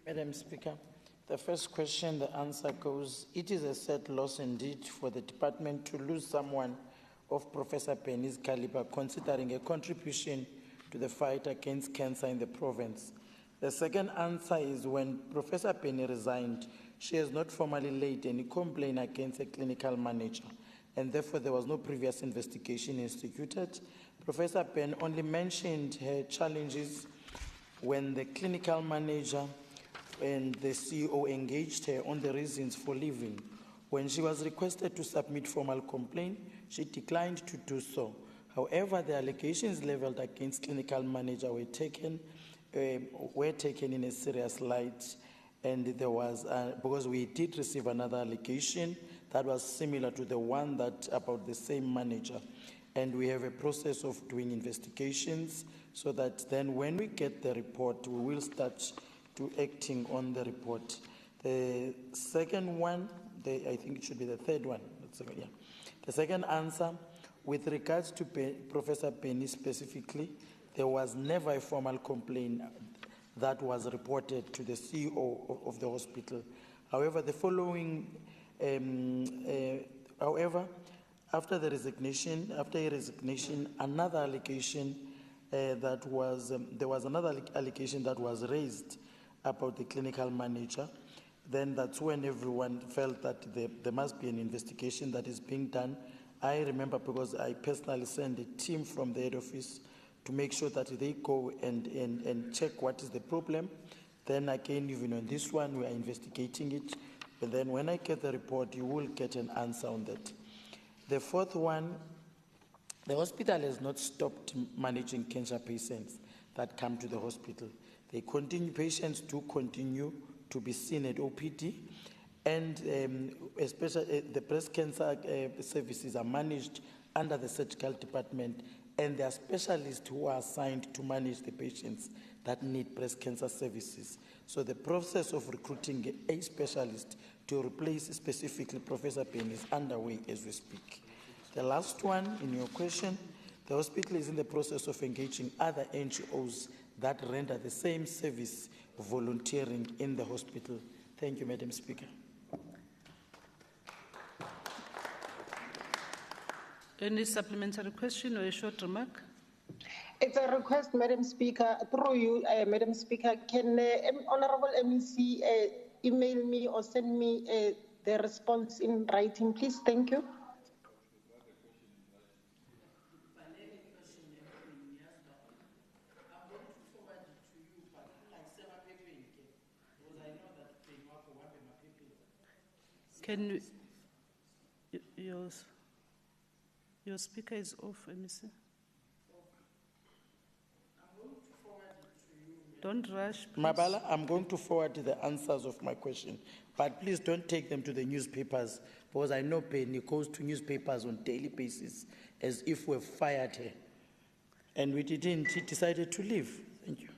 Madam Speaker, the first question, the answer goes, it is a sad loss indeed for the department to lose someone of Professor Penny's caliber, considering a contribution to the fight against cancer in the province. The second answer is when Professor Penny resigned, she has not formally laid any complaint against a clinical manager, and therefore there was no previous investigation instituted. Professor Penny only mentioned her challenges when the clinical manager and the CEO engaged her on the reasons for leaving. When she was requested to submit formal complaint, she declined to do so. However, the allegations leveled against clinical manager were taken in a serious light, and there was, because we did receive another allegation that was similar to the one that about the same manager. And we have a process of doing investigations so that then when we get the report, we will start to acting on the report. The second one, I think it should be the third one. Yeah. The second answer, with regards to Professor Penny specifically, there was never a formal complaint that was reported to the CEO of the hospital. However, the following, after a resignation, another allegation there was another allegation that was raised about the clinical manager. Then that's when everyone felt that there must be an investigation that is being done. I remember because I personally sent a team from the head office to make sure that they go and check what is the problem. Then again, even on this one, we are investigating it. And then when I get the report, you will get an answer on that. The fourth one, the hospital has not stopped managing cancer patients that come to the hospital. Patients do continue to be seen at OPD, and especially the breast cancer services are managed under the surgical department, and there are specialists who are assigned to manage the patients that need breast cancer services. So the process of recruiting a specialist to replace specifically Professor Penny is underway as we speak. The last one in your question, the hospital is in the process of engaging other NGOs that render the same service volunteering in the hospital. Thank you, Madam Speaker. Any supplementary question or a short remark? It's a request, Madam Speaker. Through you, Madam Speaker, can Honorable MEC email me or send me the response in writing, please? Thank you. Can your speaker is off, let me see. Don't rush, please. Mabala, I'm going to forward the answers of my question, but please don't take them to the newspapers, because I know Penny goes to newspapers on a daily basis as if we've fired her. And we didn't, she decided to leave. Thank you.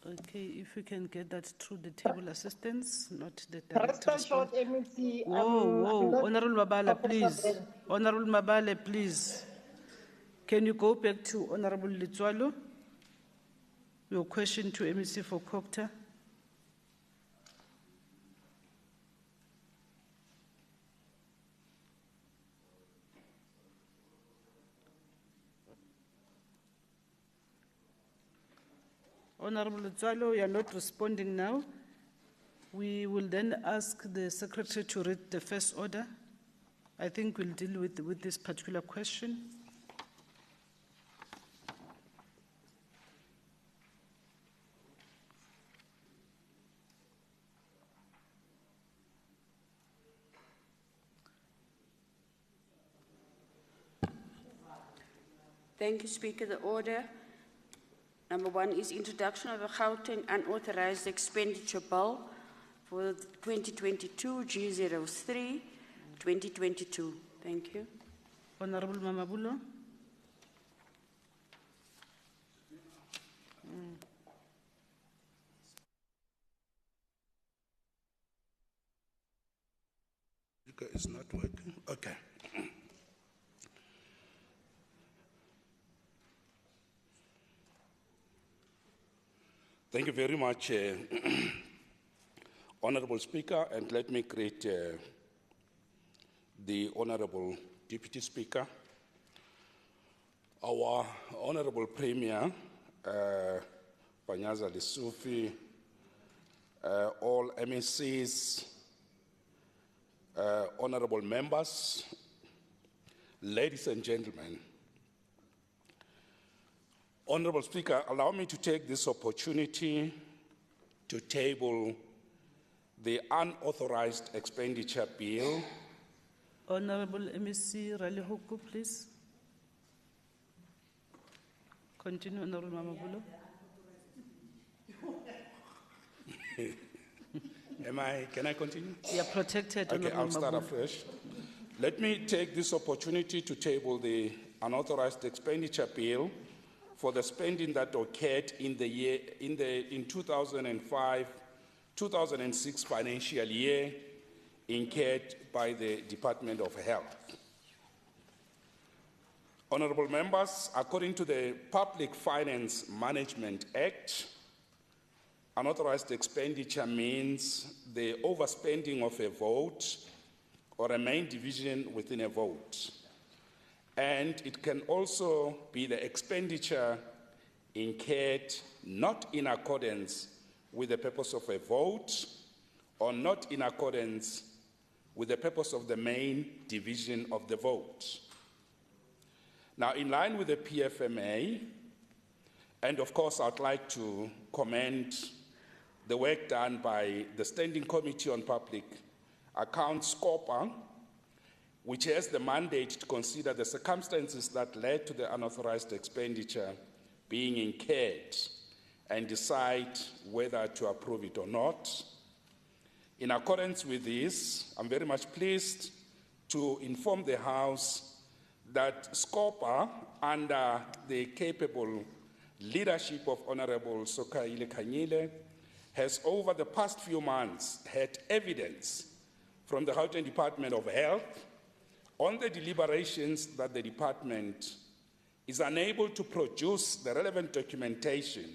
Okay, if we can get that through the table assistance, not the Rest direct assured, response. MEC. Whoa, Honorable Mabala, please. Honorable Mabala, please. Can you go back to Honorable Litswalo? Your question to MEC for Cocta. Honorable Tswalo, you are not responding now. We will then ask the secretary to read the first order. I think we'll deal with this particular question. Thank you, Speaker. The order, number one, is introduction of a Gauteng unauthorized expenditure bill for 2022 G03 2022. Thank you. Honorable Mamabulo. It's not working. Okay. Thank you very much, Honorable Speaker, and let me greet the Honorable Deputy Speaker, our Honorable Premier, Panyaza Lesufi, all MSCs, honorable members, ladies and gentlemen. Honorable Speaker, allow me to take this opportunity to table the unauthorized expenditure bill. Honorable MSC Ralihuku, please. Continue, Honorable Mamabulo. Can I continue? You are protected, Okay, Honorable I'll start Mamabulo. afresh. Let me take this opportunity to table the unauthorized expenditure bill for the spending that occurred in the year in 2005-2006 financial year incurred by the Department of Health. Honorable members, according to the Public Finance Management Act, unauthorized expenditure means the overspending of a vote or a main division within a vote. And it can also be the expenditure incurred not in accordance with the purpose of a vote or not in accordance with the purpose of the main division of the vote. Now, in line with the PFMA, and of course, I'd like to commend the work done by the Standing Committee on Public Accounts, SCOPA, which has the mandate to consider the circumstances that led to the unauthorized expenditure being incurred and decide whether to approve it or not. In accordance with this, I'm very much pleased to inform the House that SCOPA, under the capable leadership of Honorable Sokaile Kanyile, has over the past few months had evidence from the Gauteng Department of Health on the deliberations that the department is unable to produce the relevant documentation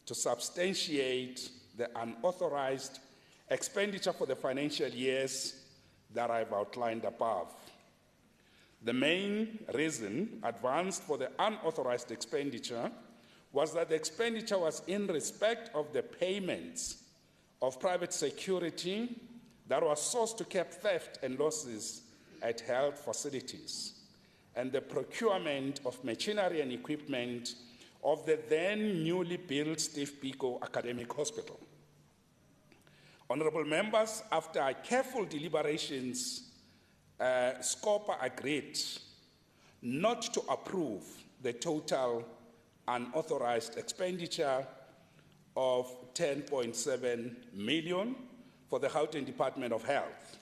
to substantiate the unauthorized expenditure for the financial years that I've outlined above. The main reason advanced for the unauthorized expenditure was that the expenditure was in respect of the payments of private security that was sourced to cap theft and losses at health facilities, and the procurement of machinery and equipment of the then newly built Steve Biko Academic Hospital. Honorable members, after careful deliberations, SCOPA agreed not to approve the total unauthorized expenditure of 10.7 million for the Gauteng Department of Health.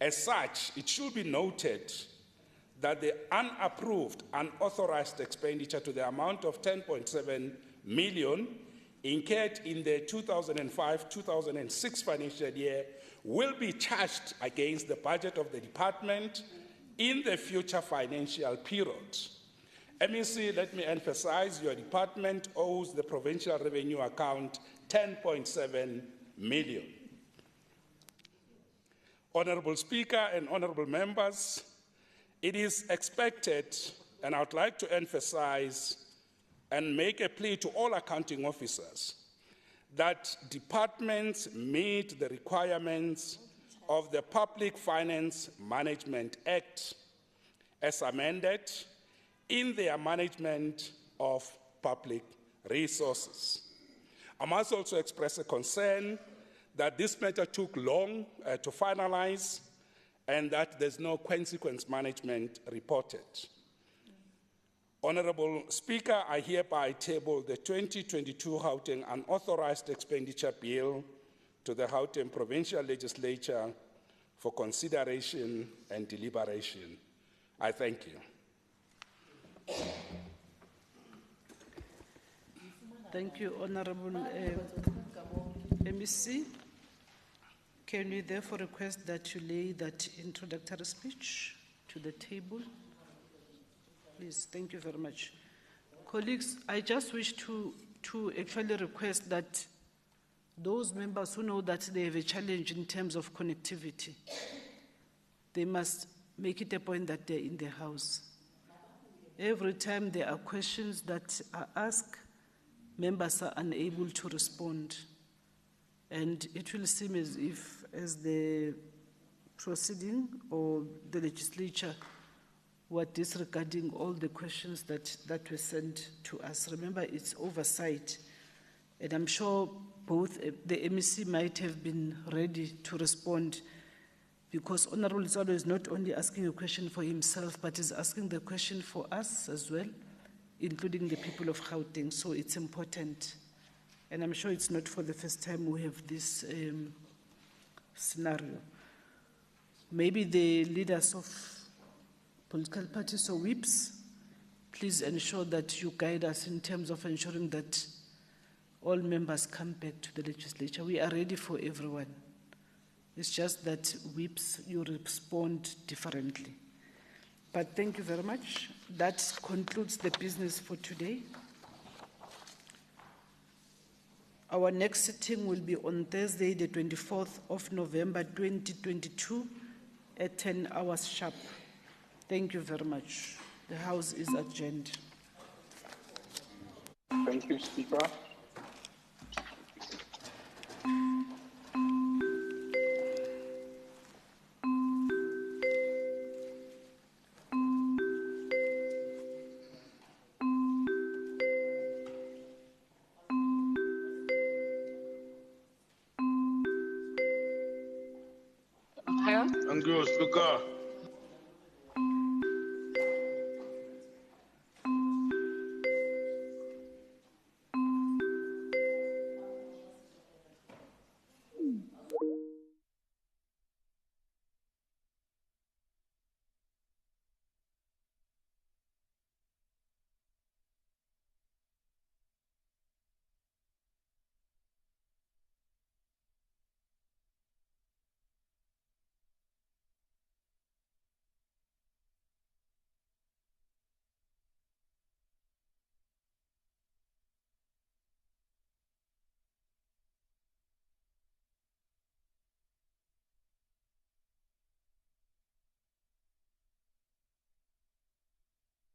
As such, it should be noted that the unapproved, unauthorized expenditure to the amount of 10.7 million incurred in the 2005-2006 financial year will be charged against the budget of the department in the future financial period. MEC, let me emphasize, your department owes the provincial revenue account 10.7 million. Honorable Speaker and honorable members, it is expected, and I would like to emphasize and make a plea to all accounting officers that departments meet the requirements of the Public Finance Management Act as amended in their management of public resources. I must also express a concern that this matter took long to finalize and that there's no consequence management reported. Honorable Speaker, I hereby table the 2022 Gauteng Unauthorized Expenditure Bill to the Gauteng Provincial Legislature for consideration and deliberation. I thank you. Thank you, Honorable MEC. Can we therefore request that you lay that introductory speech to the table? Please, thank you very much. Colleagues, I just wish to actually request that those members who know that they have a challenge in terms of connectivity, they must make it a point that they're in the house. Every time there are questions that are asked, members are unable to respond. And it will seem as if, as the proceeding or the legislature were disregarding all the questions that were sent to us. Remember, it's oversight. And I'm sure both the MEC might have been ready to respond, because Honorable Zalo is not only asking a question for himself, but is asking the question for us as well, including the people of Gauteng. So it's important. And I'm sure it's not for the first time we have this scenario. Maybe the leaders of political parties or whips, please ensure that you guide us in terms of ensuring that all members come back to the legislature. We are ready for everyone. It's just that whips, you respond differently. But thank you very much. That concludes the business for today. Our next sitting will be on Thursday, the 24th of November, 2022, at 10 hours sharp. Thank you very much. The House is adjourned. Thank you, Speaker. Thank you, Speaker.